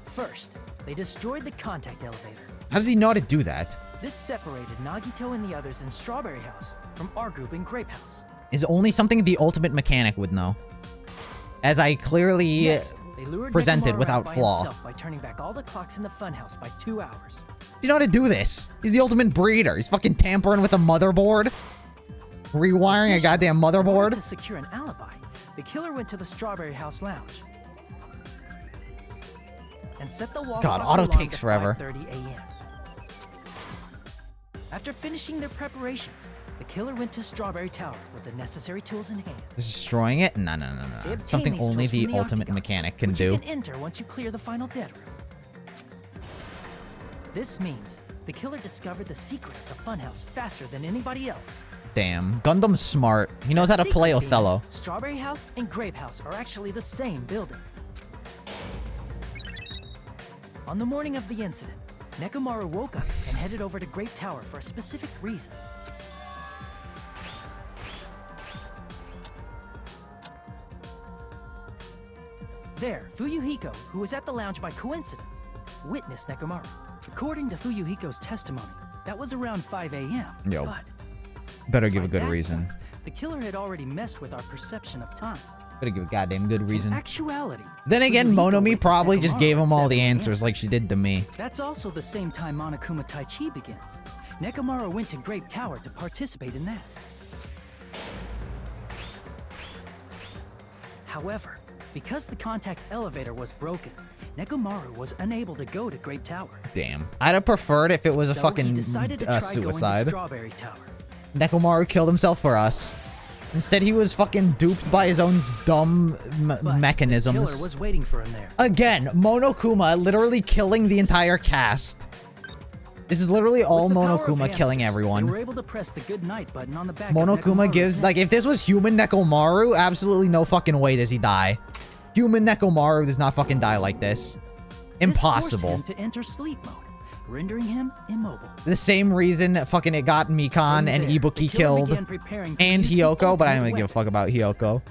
First, they destroyed the contact elevator. How does he know how to do that? This separated Nagito and the others in Strawberry House from our group in Grape House. Is only something the ultimate mechanic would know. As I clearly Next, they lured presented Nekomaru without out by flaw. himself by turning back all the clocks in the funhouse by 2 hours. Do you know how to do this? He's the ultimate breeder. He's fucking tampering with a motherboard. Rewiring a goddamn In order motherboard. to secure an alibi, the killer went to the Strawberry House lounge and set the wall God, clock auto alarm takes to forever. 5:30 a.m. After finishing their preparations, the killer went to Strawberry Tower with the necessary tools in hand. Destroying it? No, no, no, They no. obtained Something these only tools the from ultimate octagon, mechanic can which do. you can enter once you clear the final dead room. This means the killer discovered the secret of the funhouse faster than anybody else. Damn. Gundam's smart. He knows how to play Secret being, Othello. Strawberry House and Grape House are actually the same building. On the morning of the incident, Nekomaru woke up and headed over to Great Tower for a specific reason. There, Fuyuhiko, who was at the lounge by coincidence, witnessed Nekomaru. According to Fuyuhiko's testimony, that was around 5 a.m. Yo. But Better give a by good that reason. point, the killer had already messed with our perception of time. Better give a goddamn good reason. In actuality, Then again, Fuyuhiko Monomi witnessed probably just Nekomaru gave him at all the 7 a.m. answers like she did to me. That's also the same time Monokuma Tai Chi begins. Nekomaru went to Grape Tower to participate in that. However, because the contact elevator was broken, Nekomaru was unable to go to Grape Tower. Damn. I'd have preferred if it was a So fucking he decided to try going to suicide. Strawberry Tower. Nekomaru killed himself for us. Instead, he was fucking duped by his own dumb But the mechanisms. killer was waiting for him there. Again, Monokuma literally killing the entire cast. This is literally all With the power of Monokuma killing hamsters, everyone. They were able to press the good night button on the back of Monokuma Nekomaru's gives, neck. like, if this was human Nekomaru, absolutely no fucking way does he die. Human Nekomaru does not fucking die like this. This forced Impossible. him to enter sleep mode, rendering him immobile. The same reason fucking it got Mikan From and there, Ibuki the killer killed. began preparing to And use the Hyoko, but I don't ultimate really give a weapon. fuck about Hyoko.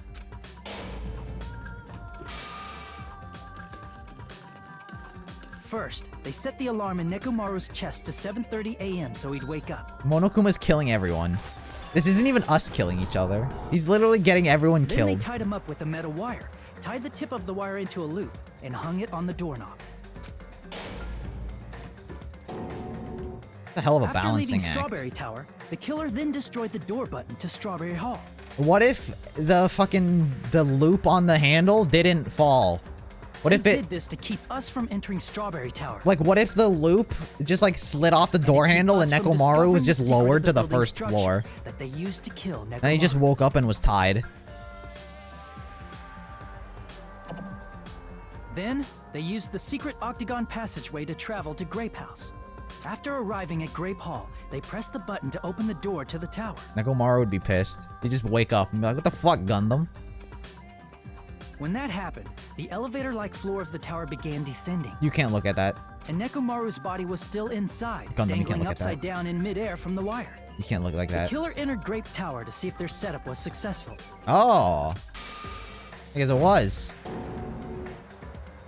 First, they set the alarm in Nekomaru's chest to 7:30 a.m. so he'd wake up. Monokuma's killing everyone. This isn't even us killing each other. He's literally getting everyone Then they killed. tied him up with a metal wire, tied the tip of the wire into a loop, and hung it on the doorknob. The hell of a After balancing leaving act. Strawberry Tower, the killer then destroyed the door button to Strawberry Hall. What if the loop on the handle didn't fall? What if They it, did this to keep us from entering Strawberry Tower. like, what if the loop just, like, slid off the And to door keep handle and us from Nekomaru discovering was the just secret of lowered to the building's first structure floor? that they used to kill Nekomaru. And he just woke up and was tied. Then, they used the secret octagon passageway to travel to Grape House. After arriving at Grape Hall, they pressed the button to open the door to the tower. Nekomaru would be pissed. He'd just wake up and be like, what the fuck, Gundam? When that happened, the elevator-like floor of the tower began descending, You can't look at that. and Nekomaru's body was still inside, Gundam, you can't dangling look at that. upside down in midair from the wire. You can't look like The that. killer entered Grape Tower to see if their setup was successful. Oh. I guess it was.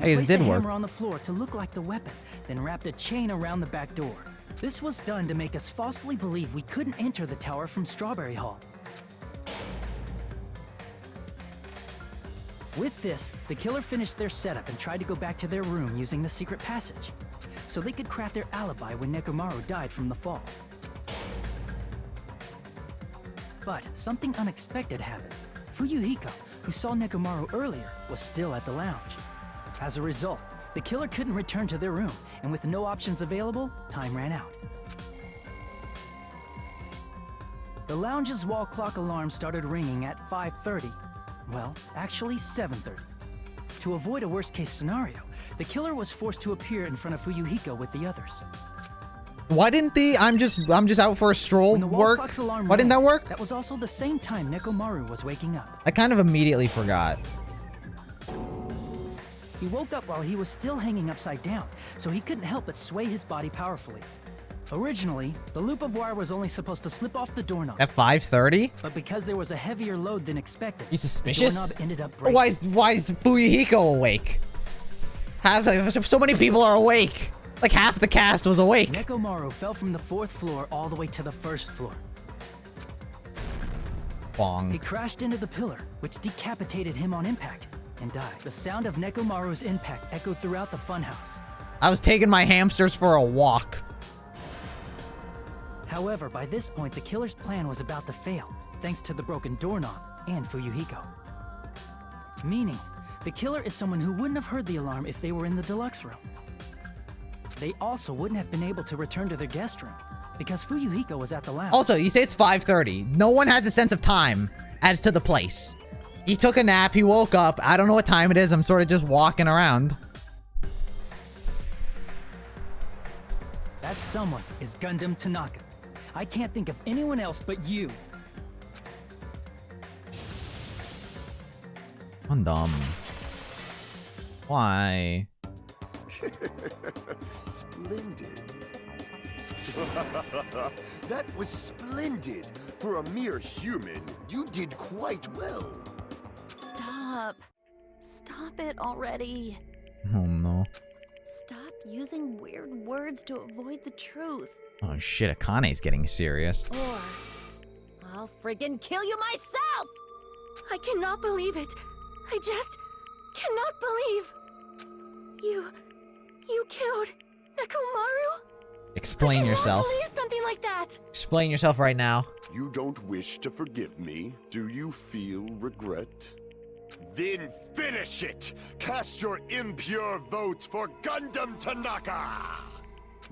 I guess it Placed did a work. hammer on the floor to look like the weapon, then wrapped a chain around the back door. This was done to make us falsely believe we couldn't enter the tower from Strawberry Hall. With this, the killer finished their setup and tried to go back to their room using the secret passage, so they could craft their alibi when Nekomaru died from the fall. But something unexpected happened. Fuyuhiko, who saw Nekomaru earlier, was still at the lounge. As a result, the killer couldn't return to their room, and with no options available, time ran out. The lounge's wall clock alarm started ringing at 5:30. Well, actually 7:30. To avoid a worst-case scenario, the killer was forced to appear in front of Fuyuhiko with the others. Why didn't the I'm just out for a stroll When the wall work? clock's alarm Why didn't that rang, work? That was also the same time Nekomaru was waking up. I kind of immediately forgot. He woke up while he was still hanging upside down, so he couldn't help but sway his body powerfully. Originally, the loop of wire was only supposed to slip off the doorknob. At 5:30? But because there was a heavier load than expected, You suspicious? the doorknob ended up breaking. Why is Fuyuhiko awake? So many people are awake. Like half the cast was awake. Nekomaru fell from the 4th floor all the way to the 1st floor. He Bong. crashed into the pillar, which decapitated him on impact, and died. The sound of Nekomaru's impact echoed throughout the funhouse. I was taking my hamsters for a walk. However, by this point, the killer's plan was about to fail, thanks to the broken doorknob and Fuyuhiko. Meaning, the killer is someone who wouldn't have heard the alarm if they were in the deluxe room. They also wouldn't have been able to return to their guest room, because Fuyuhiko was at the lounge. Also, you say it's 5:30. No one has a sense of time as to the place. He took a nap, he woke up. I don't know what time it is. I'm sort of just walking around. That someone is Gundam Tanaka. I can't think of anyone else but you. Gundam. Why? Splendid. That was splendid. For a mere human, you did quite well. Stop. Stop it already. Oh no. Stop using weird words to avoid the truth. Oh shit, Akane's getting serious. Or I'll friggin' kill you myself! I cannot believe it. I just cannot believe. You killed Nekomaru? Explain yourself. I cannot believe something like that. Explain yourself right now. You don't wish to forgive me? Do you feel regret? Then finish it! Cast your impure votes for Gundam Tanaka!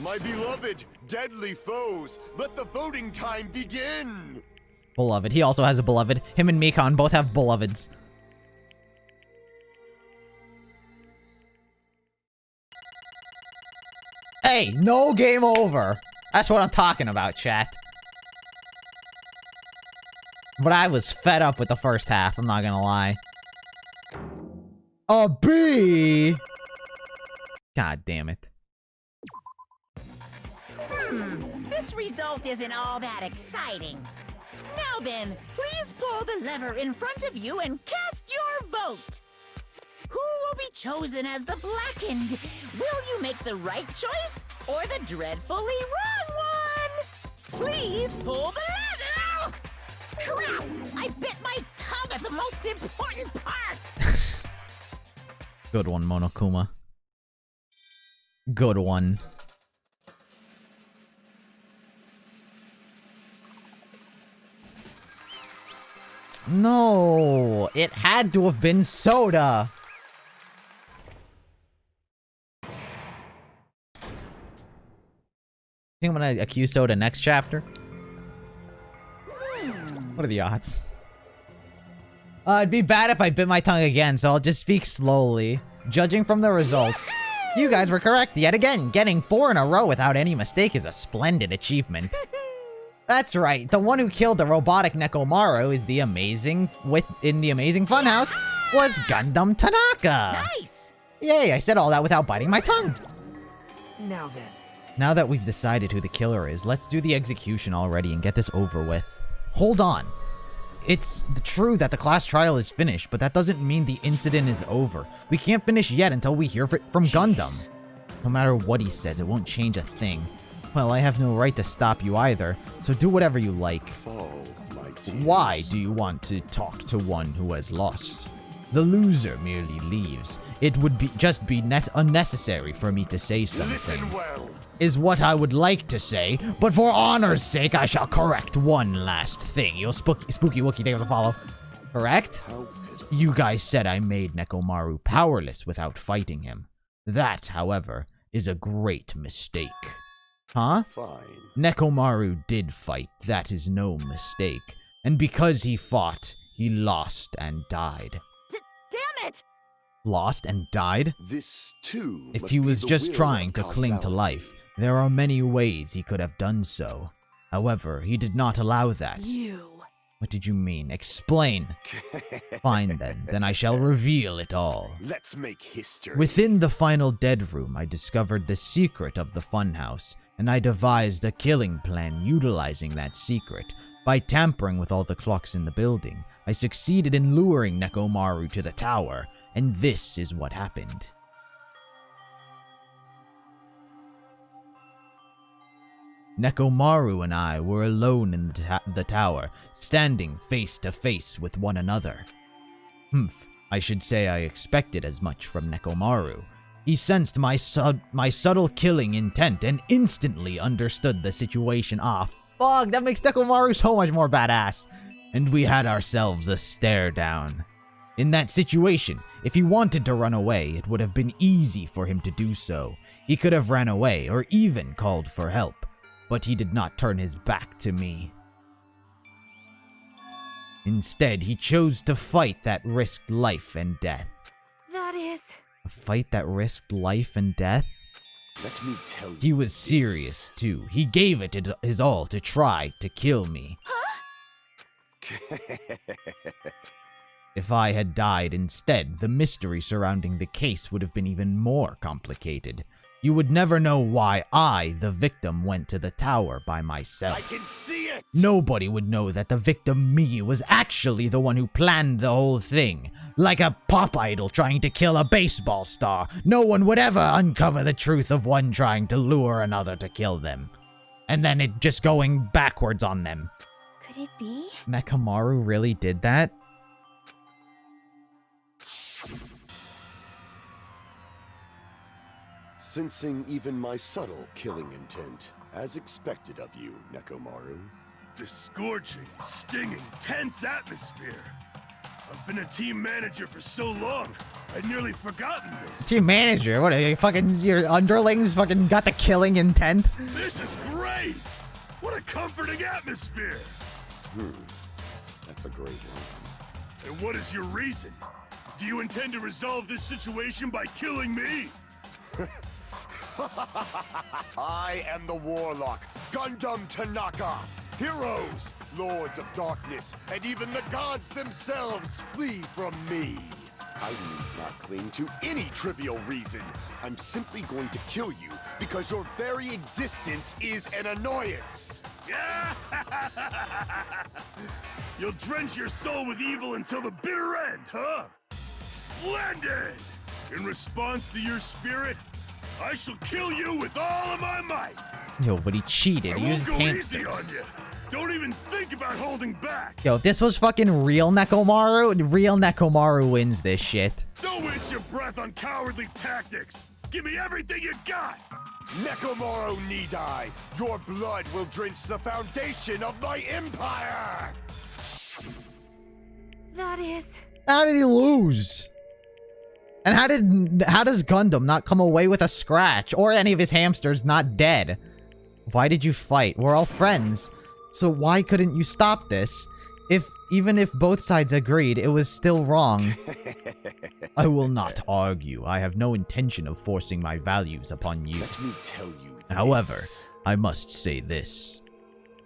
My beloved, deadly foes, let the voting time begin! Beloved. He also has a beloved. Him and Mikan both have beloveds. Hey, no game over. That's what I'm talking about, chat. But I was fed up with the first half, I'm not gonna lie. A B! God damn it. This result isn't all that exciting. Now then, please pull the lever in front of you and cast your vote. Who will be chosen as the blackened? Will you make the right choice or the dreadfully wrong one? Please pull the lever! Crap! I bit my tongue at the most important part! Good one, Monokuma. Good one. No, it had to have been Soda. I think I'm gonna accuse Soda next chapter. What are the odds? It'd be bad if I bit my tongue again, so I'll just speak slowly. Judging from the results, you guys were correct yet again. Getting 4 in a row without any mistake is a splendid achievement. That's right, the one who killed the robotic Nekomaru is the amazing in the Amazing Funhouse was Gundam Tanaka. Nice! Yay, I said all that without biting my tongue. Now then. Now that we've decided who the killer is, let's do the execution already and get this over with. Hold on. It's true that the class trial is finished, but that doesn't mean the incident is over. We can't finish yet until we hear from Gundam. No matter what he says, it won't change a thing. Well, I have no right to stop you either, so do whatever you like. Fall, my tears. Why do you want to talk to one who has lost? The loser merely leaves. It would just be unnecessary for me to say something. Listen well. Is what I would like to say, but for honor's sake, I shall correct one last thing. You'll spooky Wookie thing to follow. Correct? How pitiful. You guys said I made Nekomaru powerless without fighting him. That, however, is a great mistake. Huh? Fine. Nekomaru did fight, that is no mistake. And because he fought, he lost and died. Damn it! Lost and died? This too. If must he be was the just will trying of to cling to causality. life, There are many ways he could have done so. However, he did not allow that. You. What did you mean? Explain. Fine then. Then I shall reveal it all. Let's make history. Within the final dead room, I discovered the secret of the funhouse, and I devised a killing plan utilizing that secret. By tampering with all the clocks in the building, I succeeded in luring Nekomaru to the tower, and this is what happened. Nekomaru and I were alone in the tower, standing face to face with one another. I should say I expected as much from Nekomaru. He sensed my subtle killing intent and instantly understood the situation. Fuck, that makes Nekomaru so much more badass. And we had ourselves a stare down. In that situation, if he wanted to run away, it would have been easy for him to do so. He could have ran away or even called for help. But he did not turn his back to me. Instead, he chose to fight that risked life and death. That is... A fight that risked life and death? Let me tell you. He was serious, too. He gave it his all to try to kill me. If I had died instead, the mystery surrounding the case would have been even more complicated. You would never know why I, the victim, went to the tower by myself. I can see it! Nobody would know that the victim, me, was actually the one who planned the whole thing. Like a pop idol trying to kill a baseball star, no one would ever uncover the truth of one trying to lure another to kill them. And then it just going backwards on them. Could it be? Nekomaru really did that? Sensing even my subtle killing intent, as expected of you, Nekomaru. The scorching, stinging, tense atmosphere. I've been a team manager for so long, I'd nearly forgotten this. Team manager? What are you fucking, your underlings fucking got the killing intent? This is great! What a comforting atmosphere! That's a great one. And what is your reason? Do you intend to resolve this situation by killing me? I am the Warlock, Gundam Tanaka. Heroes, Lords of Darkness, and even the gods themselves flee from me. I need not cling to any trivial reason. I'm simply going to kill you because your very existence is an annoyance. You'll drench your soul with evil until the bitter end, huh? Splendid! In response to your spirit, I shall kill you with all of my might. Yo, but he cheated. He I used won't go hamsters. easy on you. Don't even think about holding back. Yo, if this was fucking real Nekomaru wins this shit. Don't waste your breath on cowardly tactics. Give me everything you got. Nekomaru Nidai, your blood will drench the foundation of my empire. That is... How did he lose? And how does Gundam not come away with a scratch or any of his hamsters not dead? Why did you fight? We're all friends. So why couldn't you stop this? Even if both sides agreed, it was still wrong. I will not argue. I have no intention of forcing my values upon you. Let me tell you this. However, I must say this.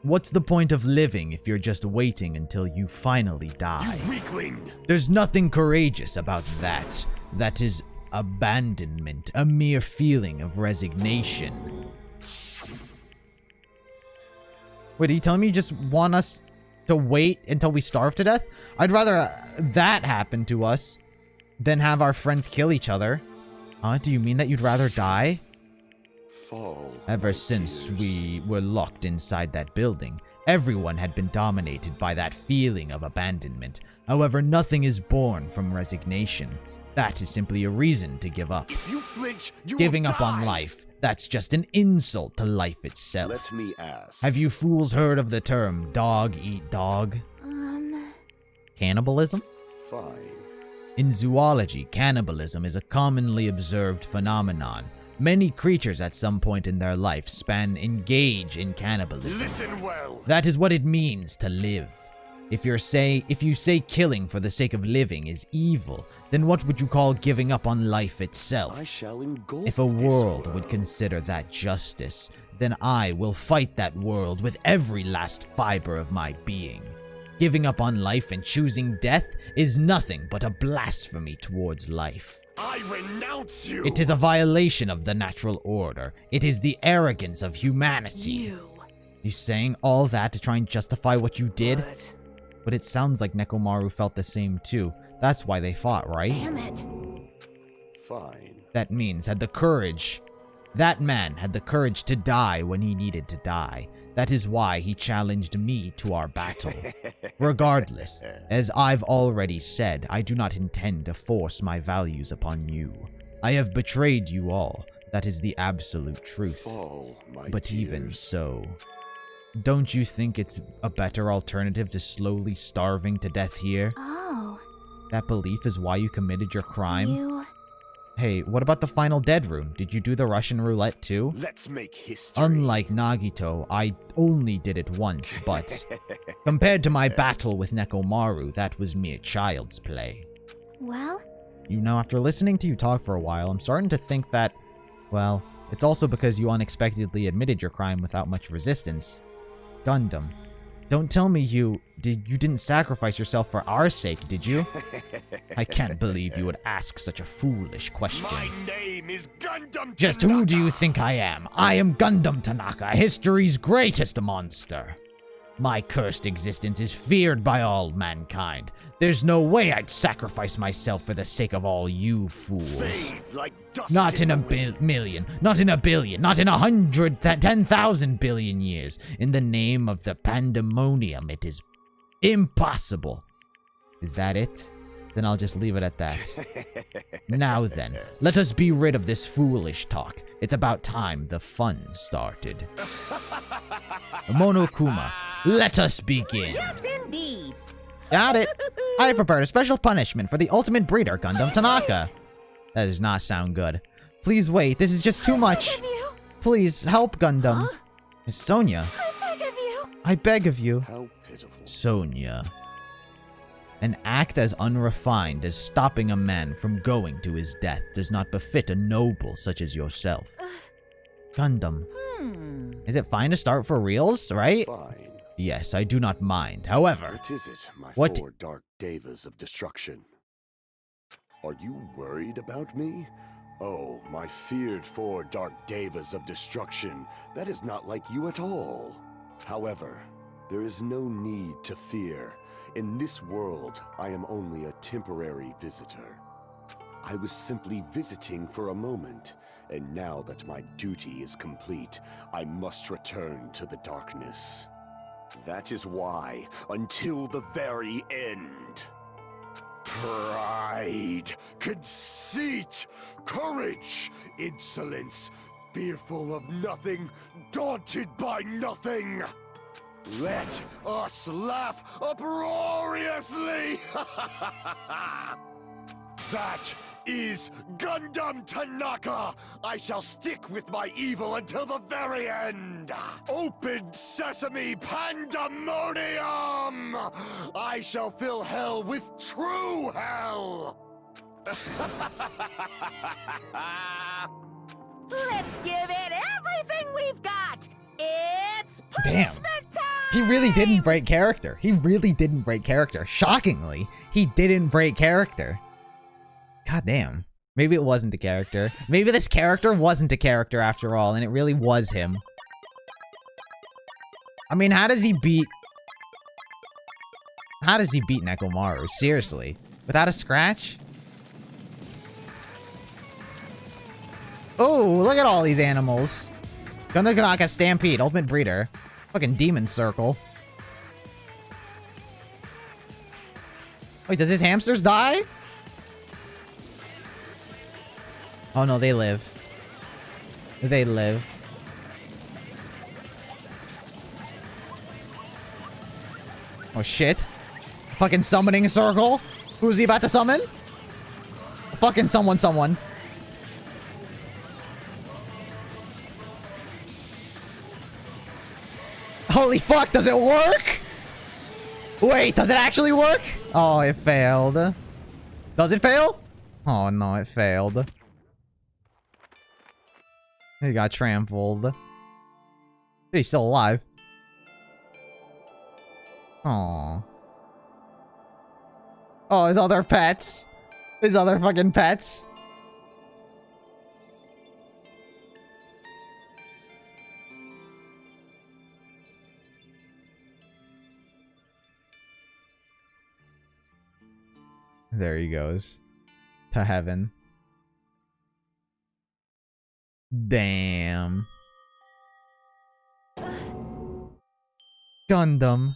What's the point of living if you're just waiting until you finally die? You weakling! There's nothing courageous about that. That is abandonment, a mere feeling of resignation. Wait, are you telling me you just want us to wait until we starve to death? I'd rather that happen to us than have our friends kill each other. Huh? Do you mean that you'd rather die? Fall. Ever since we were locked inside that building, everyone had been dominated by that feeling of abandonment. However, nothing is born from resignation. That is simply a reason to give up. If you flinch, you Giving will up on die. life, that's just an insult to life itself. Let me ask. Have you fools heard of the term dog eat dog? Cannibalism? Fine. In zoology, cannibalism is a commonly observed phenomenon. Many creatures at some point in their lifespan engage in cannibalism. Listen well. That is what it means to live. If you say killing for the sake of living is evil, then what would you call giving up on life itself? I shall engulf If a this world would consider that justice, then I will fight that world with every last fiber of my being. Giving up on life and choosing death is nothing but a blasphemy towards life. I renounce you! It is a violation of the natural order. It is the arrogance of humanity. You saying all that to try and justify what you did? But it sounds like Nekomaru felt the same too. That's why they fought, right? Damn it. Fine. That means that man had the courage to die when he needed to die. That is why he challenged me to our battle. Regardless, as I've already said, I do not intend to force my values upon you. I have betrayed you all. That is the absolute truth. But tears. Even so, don't you think it's a better alternative to slowly starving to death here? Oh. That belief is why you committed your crime? You... Hey, what about the final dead room? Did you do the Russian roulette too? Let's make history. Unlike Nagito, I only did it once, but compared to my battle with Nekomaru, that was mere child's play. Well? You know, after listening to you talk for a while, I'm starting to think that, well, it's also because you unexpectedly admitted your crime without much resistance. Gundam, don't tell me you didn't sacrifice yourself for our sake, did you? I can't believe you would ask such a foolish question. My name is Gundam Just Tanaka. who do you think I am? I am Gundam Tanaka, history's greatest monster. My cursed existence is feared by all mankind. There's no way I'd sacrifice myself for the sake of all you fools. Fade like dust Not in a the wind. million, not in a billion, not in 10,000 billion years. In the name of the pandemonium, it is impossible. Is that it? Then I'll just leave it at that. Now then, let us be rid of this foolish talk. It's about time the fun started. Monokuma, let us begin. Yes, indeed. Got it. I have prepared a special punishment for the ultimate breeder, Gundam Tanaka. That does not sound good. Please wait, this is just too much. Please, help, Gundam. Miss Sonia. I beg of you. I beg of you. How pitiful. Sonia. An act as unrefined as stopping a man from going to his death does not befit a noble such as yourself. Gundam. Is it fine to start for reals, right? Fine. Yes, I do not mind. However, What is it, my What- 4 dark devas of destruction? Are you worried about me? Oh, my feared 4 dark devas of destruction. That is not like you at all. However, there is no need to fear. In this world, I am only a temporary visitor. I was simply visiting for a moment, and now that my duty is complete, I must return to the darkness. That is why, until the very end. Pride, conceit, courage, insolence, fearful of nothing, daunted by nothing. Let us laugh uproariously! That is Gundam Tanaka! I shall stick with my evil until the very end! Open sesame pandemonium! I shall fill hell with true hell! Let's give it everything we've got! It's damn. punishment time! He really didn't break character. He really didn't break character. Shockingly, he didn't break character. God damn. Maybe it wasn't a character. Maybe this character wasn't a character after all, and it really was him. I mean, how does he beat Nekomaru? Seriously. Without a scratch? Oh, look at all these animals. Gundam Tanaka Stampede, Ultimate Breeder. Fucking Demon Circle. Wait, does his hamsters die? Oh no, they live. They live. Oh shit. Fucking summoning circle? Who's he about to summon? Fucking someone. Holy fuck, does it work? Wait, does it actually work? Oh, it failed. Does it fail? Oh, no, it failed. He got trampled. He's still alive. Oh. Oh, his other pets. His other fucking pets. There he goes. To heaven. Damn. Gundam.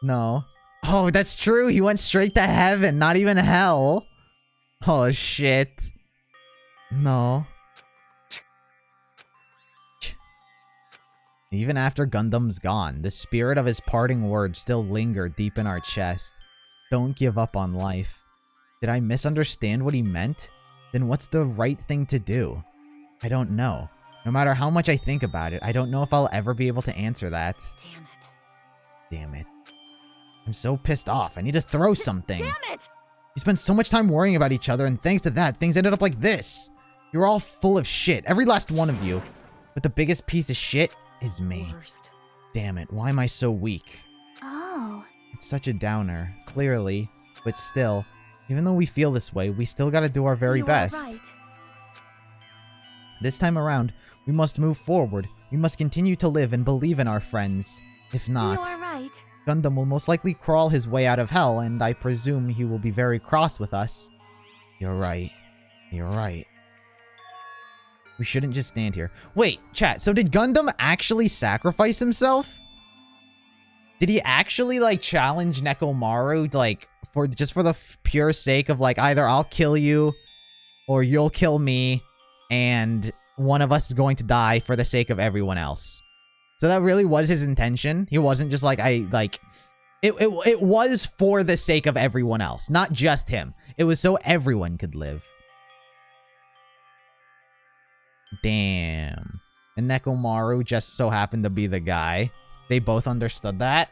No. Oh, that's true. He went straight to heaven, not even hell. Oh, shit. No. Even after Gundam's gone, the spirit of his parting words still lingered deep in our chest. Don't give up on life. Did I misunderstand what he meant? Then what's the right thing to do? I don't know. No matter how much I think about it, I don't know if I'll ever be able to answer that. Damn it. Damn it. I'm so pissed off. I need to throw something. Damn it! We spent so much time worrying about each other, and thanks to that, things ended up like this. You're all full of shit. Every last one of you. But the biggest piece of shit is me. Worst. Damn it. Why am I so weak? Oh. It's such a downer. Clearly. But still. Even though we feel this way, we still gotta do our very You are best. right. This time around, we must move forward. We must continue to live and believe in our friends. If not, You are right. Gundam will most likely crawl his way out of hell, and I presume he will be very cross with us. You're right. You're right. We shouldn't just stand here. Wait, chat, so did Gundam actually sacrifice himself? Did he actually, like, challenge Nekomaru, like, for just for the pure sake of, like, either I'll kill you, or you'll kill me, and one of us is going to die for the sake of everyone else? So that really was his intention. He wasn't just like, it was for the sake of everyone else, not just him. It was so everyone could live. Damn. And Nekomaru just so happened to be the guy. They both understood that.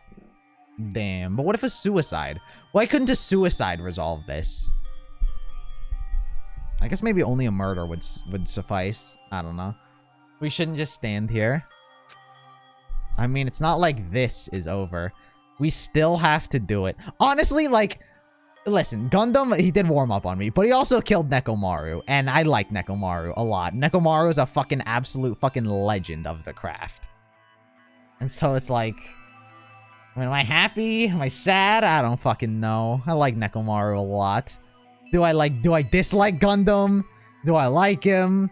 Damn. But what if a suicide? Why couldn't a suicide resolve this? I guess maybe only a murder would suffice. I don't know. We shouldn't just stand here. I mean, it's not like this is over. We still have to do it. Honestly, like, listen, Gundam, he did warm up on me, but he also killed Nekomaru, and I like Nekomaru a lot. Nekomaru is a fucking absolute fucking legend of the craft. And so it's like, I mean, am I happy? Am I sad? I don't fucking know. I like Nekomaru a lot. Do I dislike Gundam? Do I like him?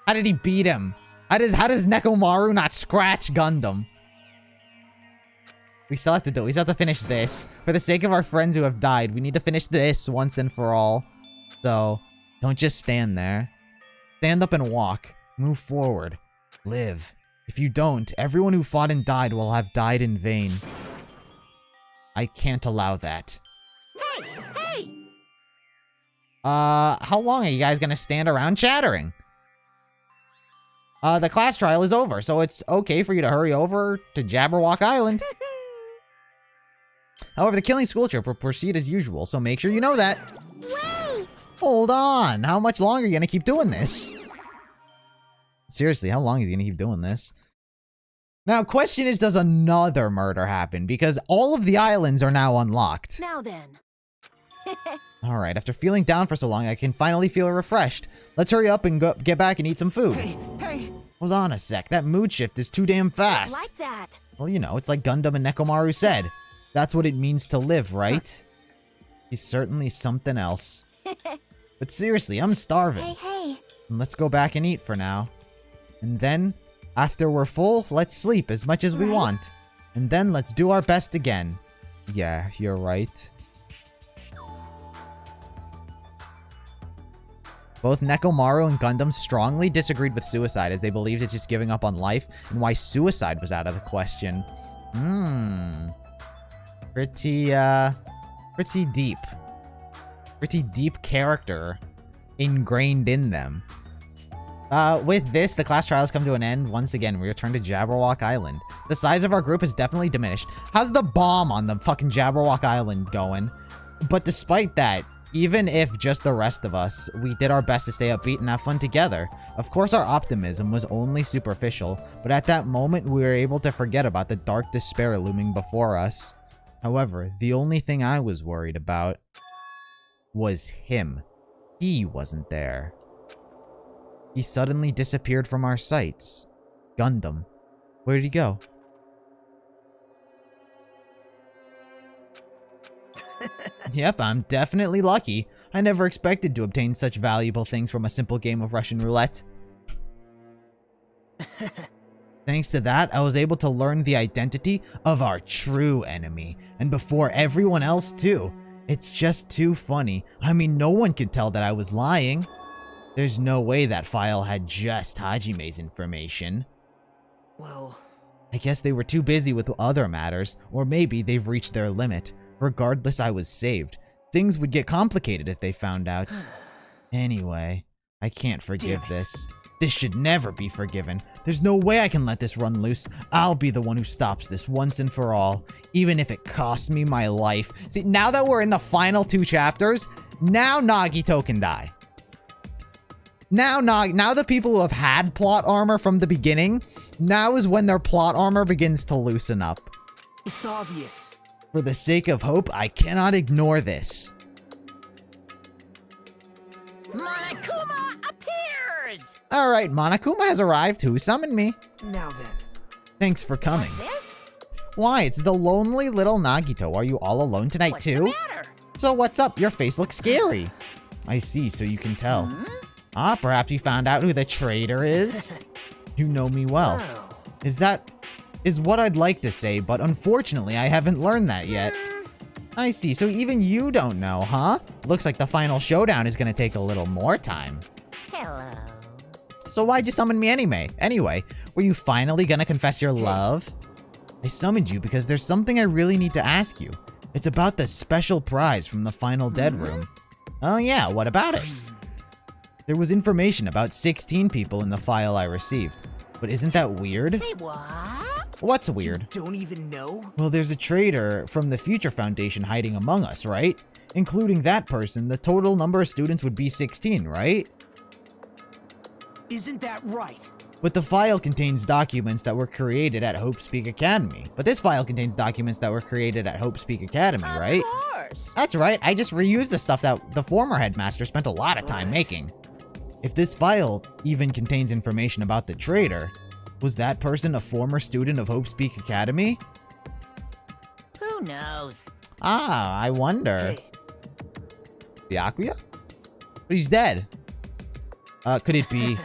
How did he beat him? How does Nekomaru not scratch Gundam? We still have to do it. We still have to finish this. For the sake of our friends who have died, we need to finish this once and for all. So, don't just stand there. Stand up and walk. Move forward. Live. If you don't, everyone who fought and died will have died in vain. I can't allow that. Hey! Hey! How long are you guys gonna stand around chattering? The class trial is over, so it's okay for you to hurry over to Jabberwock Island. However, the killing school trip will proceed as usual, so make sure you know that. Wait! Hold on. How much longer are you gonna keep doing this? Seriously, how long is he gonna keep doing this? Now, question is, does another murder happen? Because all of the islands are now unlocked. Now then. Alright, after feeling down for so long, I can finally feel refreshed. Let's hurry up and get back and eat some food. Hey! Hold on a sec. That mood shift is too damn fast. Like that. Well, you know, it's like Gundam and Nekomaru said. That's what it means to live, right? He's certainly something else. But seriously, I'm starving. Hey. And let's go back and eat for now. And then, after we're full, let's sleep as much as we want. And then let's do our best again. Yeah, you're right. Both Nekomaru and Gundam strongly disagreed with suicide, as they believed it's just giving up on life, and why suicide was out of the question. Pretty deep. Pretty deep character ingrained in them. With this, the class trials come to an end. Once again, we return to Jabberwock Island. The size of our group has definitely diminished. How's the bomb on the fucking Jabberwock Island going? But despite that, even if just the rest of us, we did our best to stay upbeat and have fun together. Of course, our optimism was only superficial, but at that moment, we were able to forget about the dark despair looming before us. However, the only thing I was worried about was him. He wasn't there. He suddenly disappeared from our sights. Gundam. Where did he go? Yep, I'm definitely lucky. I never expected to obtain such valuable things from a simple game of Russian roulette. Thanks to that, I was able to learn the identity of our true enemy, and before everyone else too. It's just too funny. I mean, no one could tell that I was lying. There's no way that file had just Hajime's information. Well, I guess they were too busy with other matters, or maybe they've reached their limit. Regardless, I was saved. Things would get complicated if they found out. Anyway, I can't forgive this. This should never be forgiven. There's no way I can let this run loose. I'll be the one who stops this once and for all, even if it costs me my life. See, now that we're in the final 2 chapters, now Nagito can die. Now the people who have had plot armor from the beginning, now is when their plot armor begins to loosen up. it's obvious. For the sake of hope, I cannot ignore this. Monokuma appears! Alright, Monokuma has arrived. Who summoned me? Now then. Thanks for coming. What's this? Why, it's the lonely little Nagito. Are you all alone tonight What's too? the matter? So what's up? Your face looks scary. I see, so you can tell. Ah, perhaps you found out who the traitor is? You know me well. Oh. Is what I'd like to say, but unfortunately I haven't learned that yet. I see, so even you don't know, huh? Looks like the final showdown is gonna take a little more time. Hello. So why'd you summon me anyway? Were you finally gonna confess your love? I summoned you because there's something I really need to ask you. It's about the special prize from the final dead room. Oh yeah, what about it? There was information about 16 people in the file I received. But isn't that weird? Say what? What's weird? Don't even know? Well, there's a traitor from the Future Foundation hiding among us, right? Including that person, the total number of students would be 16, right? Isn't that right? But the file contains documents that were created at Hope Speak Academy. But this file contains documents that were created at Hope Speak Academy, right? Of course. That's right, I just reused the stuff that the former headmaster spent a lot of time making. If this file even contains information about the traitor, was that person a former student of Hope Speak Academy? Who knows? Ah, I wonder. Hey, Byakuya? But he's dead. Could it be...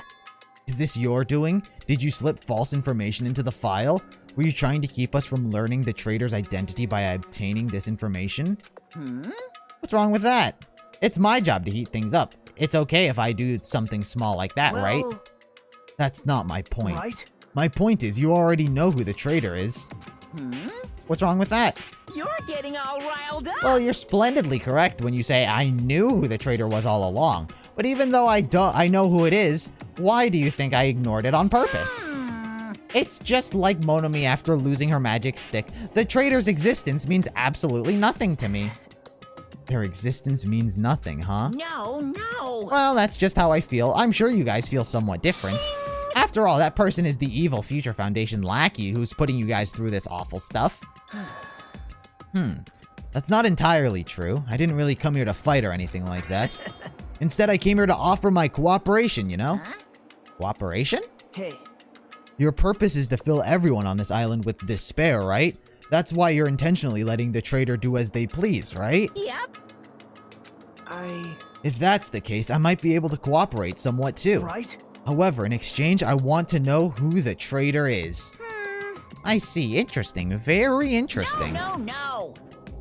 Is this your doing? Did you slip false information into the file? Were you trying to keep us from learning the traitor's identity by obtaining this information? What's wrong with that? It's my job to heat things up. It's okay if I do something small like that, right? well, That's not my point. right? My point is, you already know who the traitor is. What's wrong with that? You're getting all riled up. Well, you're splendidly correct when you say I knew who the traitor was all along. But even though I know who it is, why do you think I ignored it on purpose? It's just like Monomi after losing her magic stick. The traitor's existence means absolutely nothing to me. Their existence means nothing, huh? No. Well, that's just how I feel. I'm sure you guys feel somewhat different. After all, that person is the evil Future Foundation lackey who's putting you guys through this awful stuff. That's not entirely true. I didn't really come here to fight or anything like that. Instead, I came here to offer my cooperation, you know? Huh? Cooperation? Hey, Your purpose is to fill everyone on this island with despair, right? That's why you're intentionally letting the traitor do as they please, right? Yep. If that's the case, I might be able to cooperate somewhat too. right? However, in exchange, I want to know who the traitor is. I see. Interesting. Very interesting. No.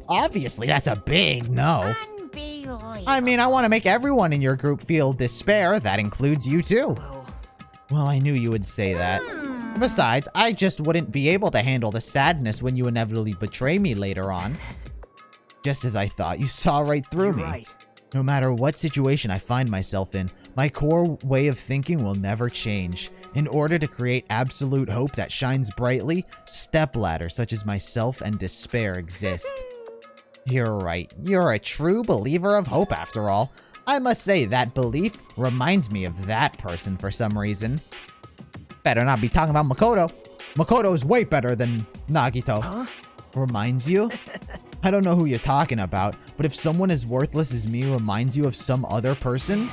Obviously, that's a big no. Unbelievable. I mean, I want to make everyone in your group feel despair. That includes you too. Well, I knew you would say that. Besides, I just wouldn't be able to handle the sadness when you inevitably betray me later on. Just as I thought, you saw right through You're me. right. No matter what situation I find myself in, My core way of thinking will never change. In order to create absolute hope that shines brightly, stepladders such as myself and despair exist. You're right. You're a true believer of hope after all. I must say that belief reminds me of that person for some reason. Better not be talking about Makoto. Makoto's way better than Nagito. Huh? Reminds you? I don't know who you're talking about, but if someone as worthless as me reminds you of some other person,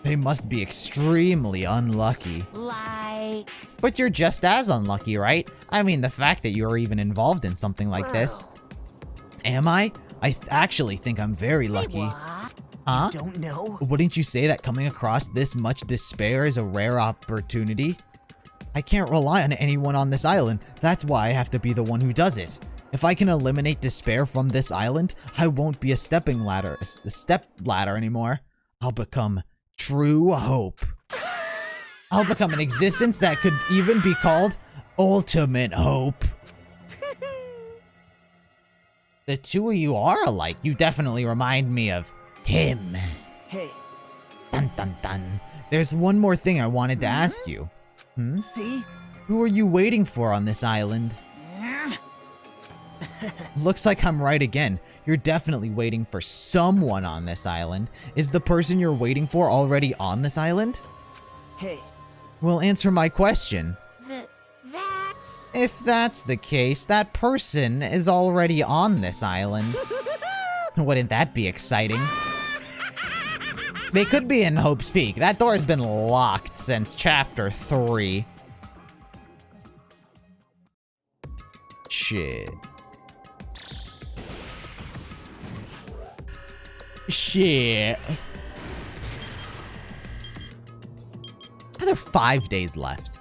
they must be extremely unlucky. Like... But you're just as unlucky, right? I mean, the fact that you're even involved in something like this. Am I? I actually think I'm very lucky. What? Huh? Don't know. Wouldn't you say that coming across this much despair is a rare opportunity? I can't rely on anyone on this island. That's why I have to be the one who does it. If I can eliminate despair from this island, I won't be a step ladder anymore. I'll become true hope. I'll become an existence that could even be called ultimate hope. The two of you are alike. You definitely remind me of him. Hey. Dun dun dun. There's one more thing I wanted to ask you. See? Who are you waiting for on this island? Looks like I'm right again. You're definitely waiting for someone on this island. Is the person you're waiting for already on this island? Hey. Well, answer my question. That's... If that's the case, that person is already on this island. Wouldn't that be exciting? They could be in Hope's Peak. That door has been locked since Chapter 3. Shit. Shit. There are 5 days left.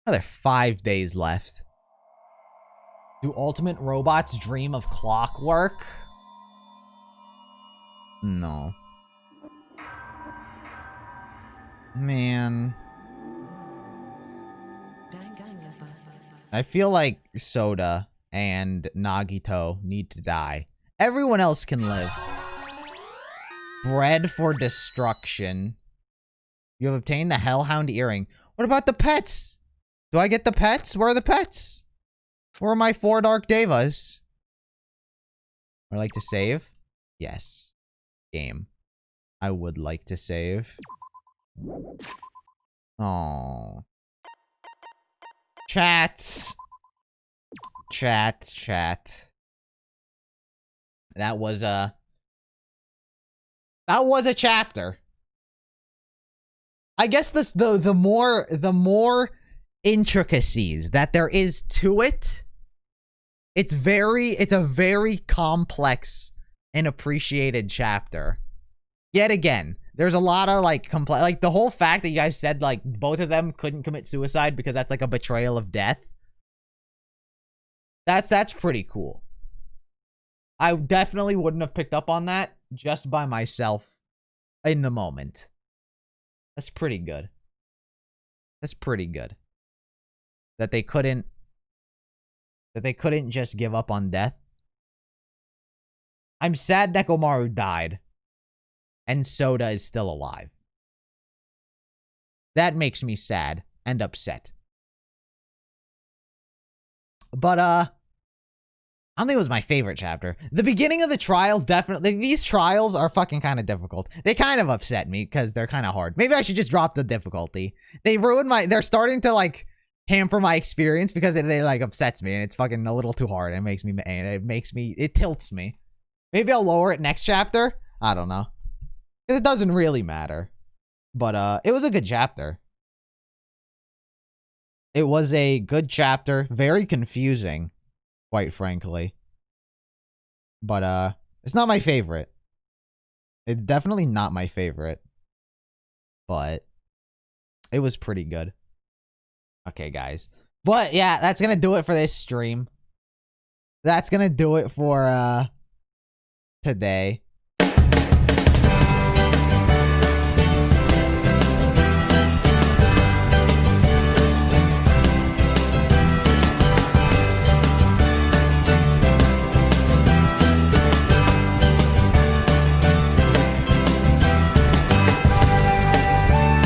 Another 5 days left. Do ultimate robots dream of clockwork? No. Man. I feel like Soda and Nagito need to die. Everyone else can live. Bred for destruction. You have obtained the Hellhound earring. What about the pets? Do I get the pets? Where are the pets? Where are my 4 Dark Devas? Would I like to save? Yes. Game. I would like to save. Oh. Chat. Chat. That was a chapter. I guess this the more intricacies that there is to it, it's a very complex and appreciated chapter. Yet again, there's a lot of like the whole fact that you guys said like both of them couldn't commit suicide because that's like a betrayal of death. That's pretty cool. I definitely wouldn't have picked up on that just by myself in the moment. That's pretty good. That's pretty good. That they couldn't just give up on death. I'm sad Nekomaru died and Soda is still alive. That makes me sad and upset. But I don't think it was my favorite chapter. The beginning of the trial, definitely. These trials are fucking kind of difficult. They kind of upset me because they're kind of hard. Maybe I should just drop the difficulty. They ruined they're starting to like hamper my experience because they like upsets me and it's fucking a little too hard. It makes me, it tilts me. Maybe I'll lower it next chapter. I don't know. It doesn't really matter. But it was a good chapter. It was a good chapter. Very confusing, quite frankly. But it's not my favorite. It's definitely not my favorite. But it was pretty good. Okay, guys. But yeah, that's gonna do it for this stream. That's gonna do it for today.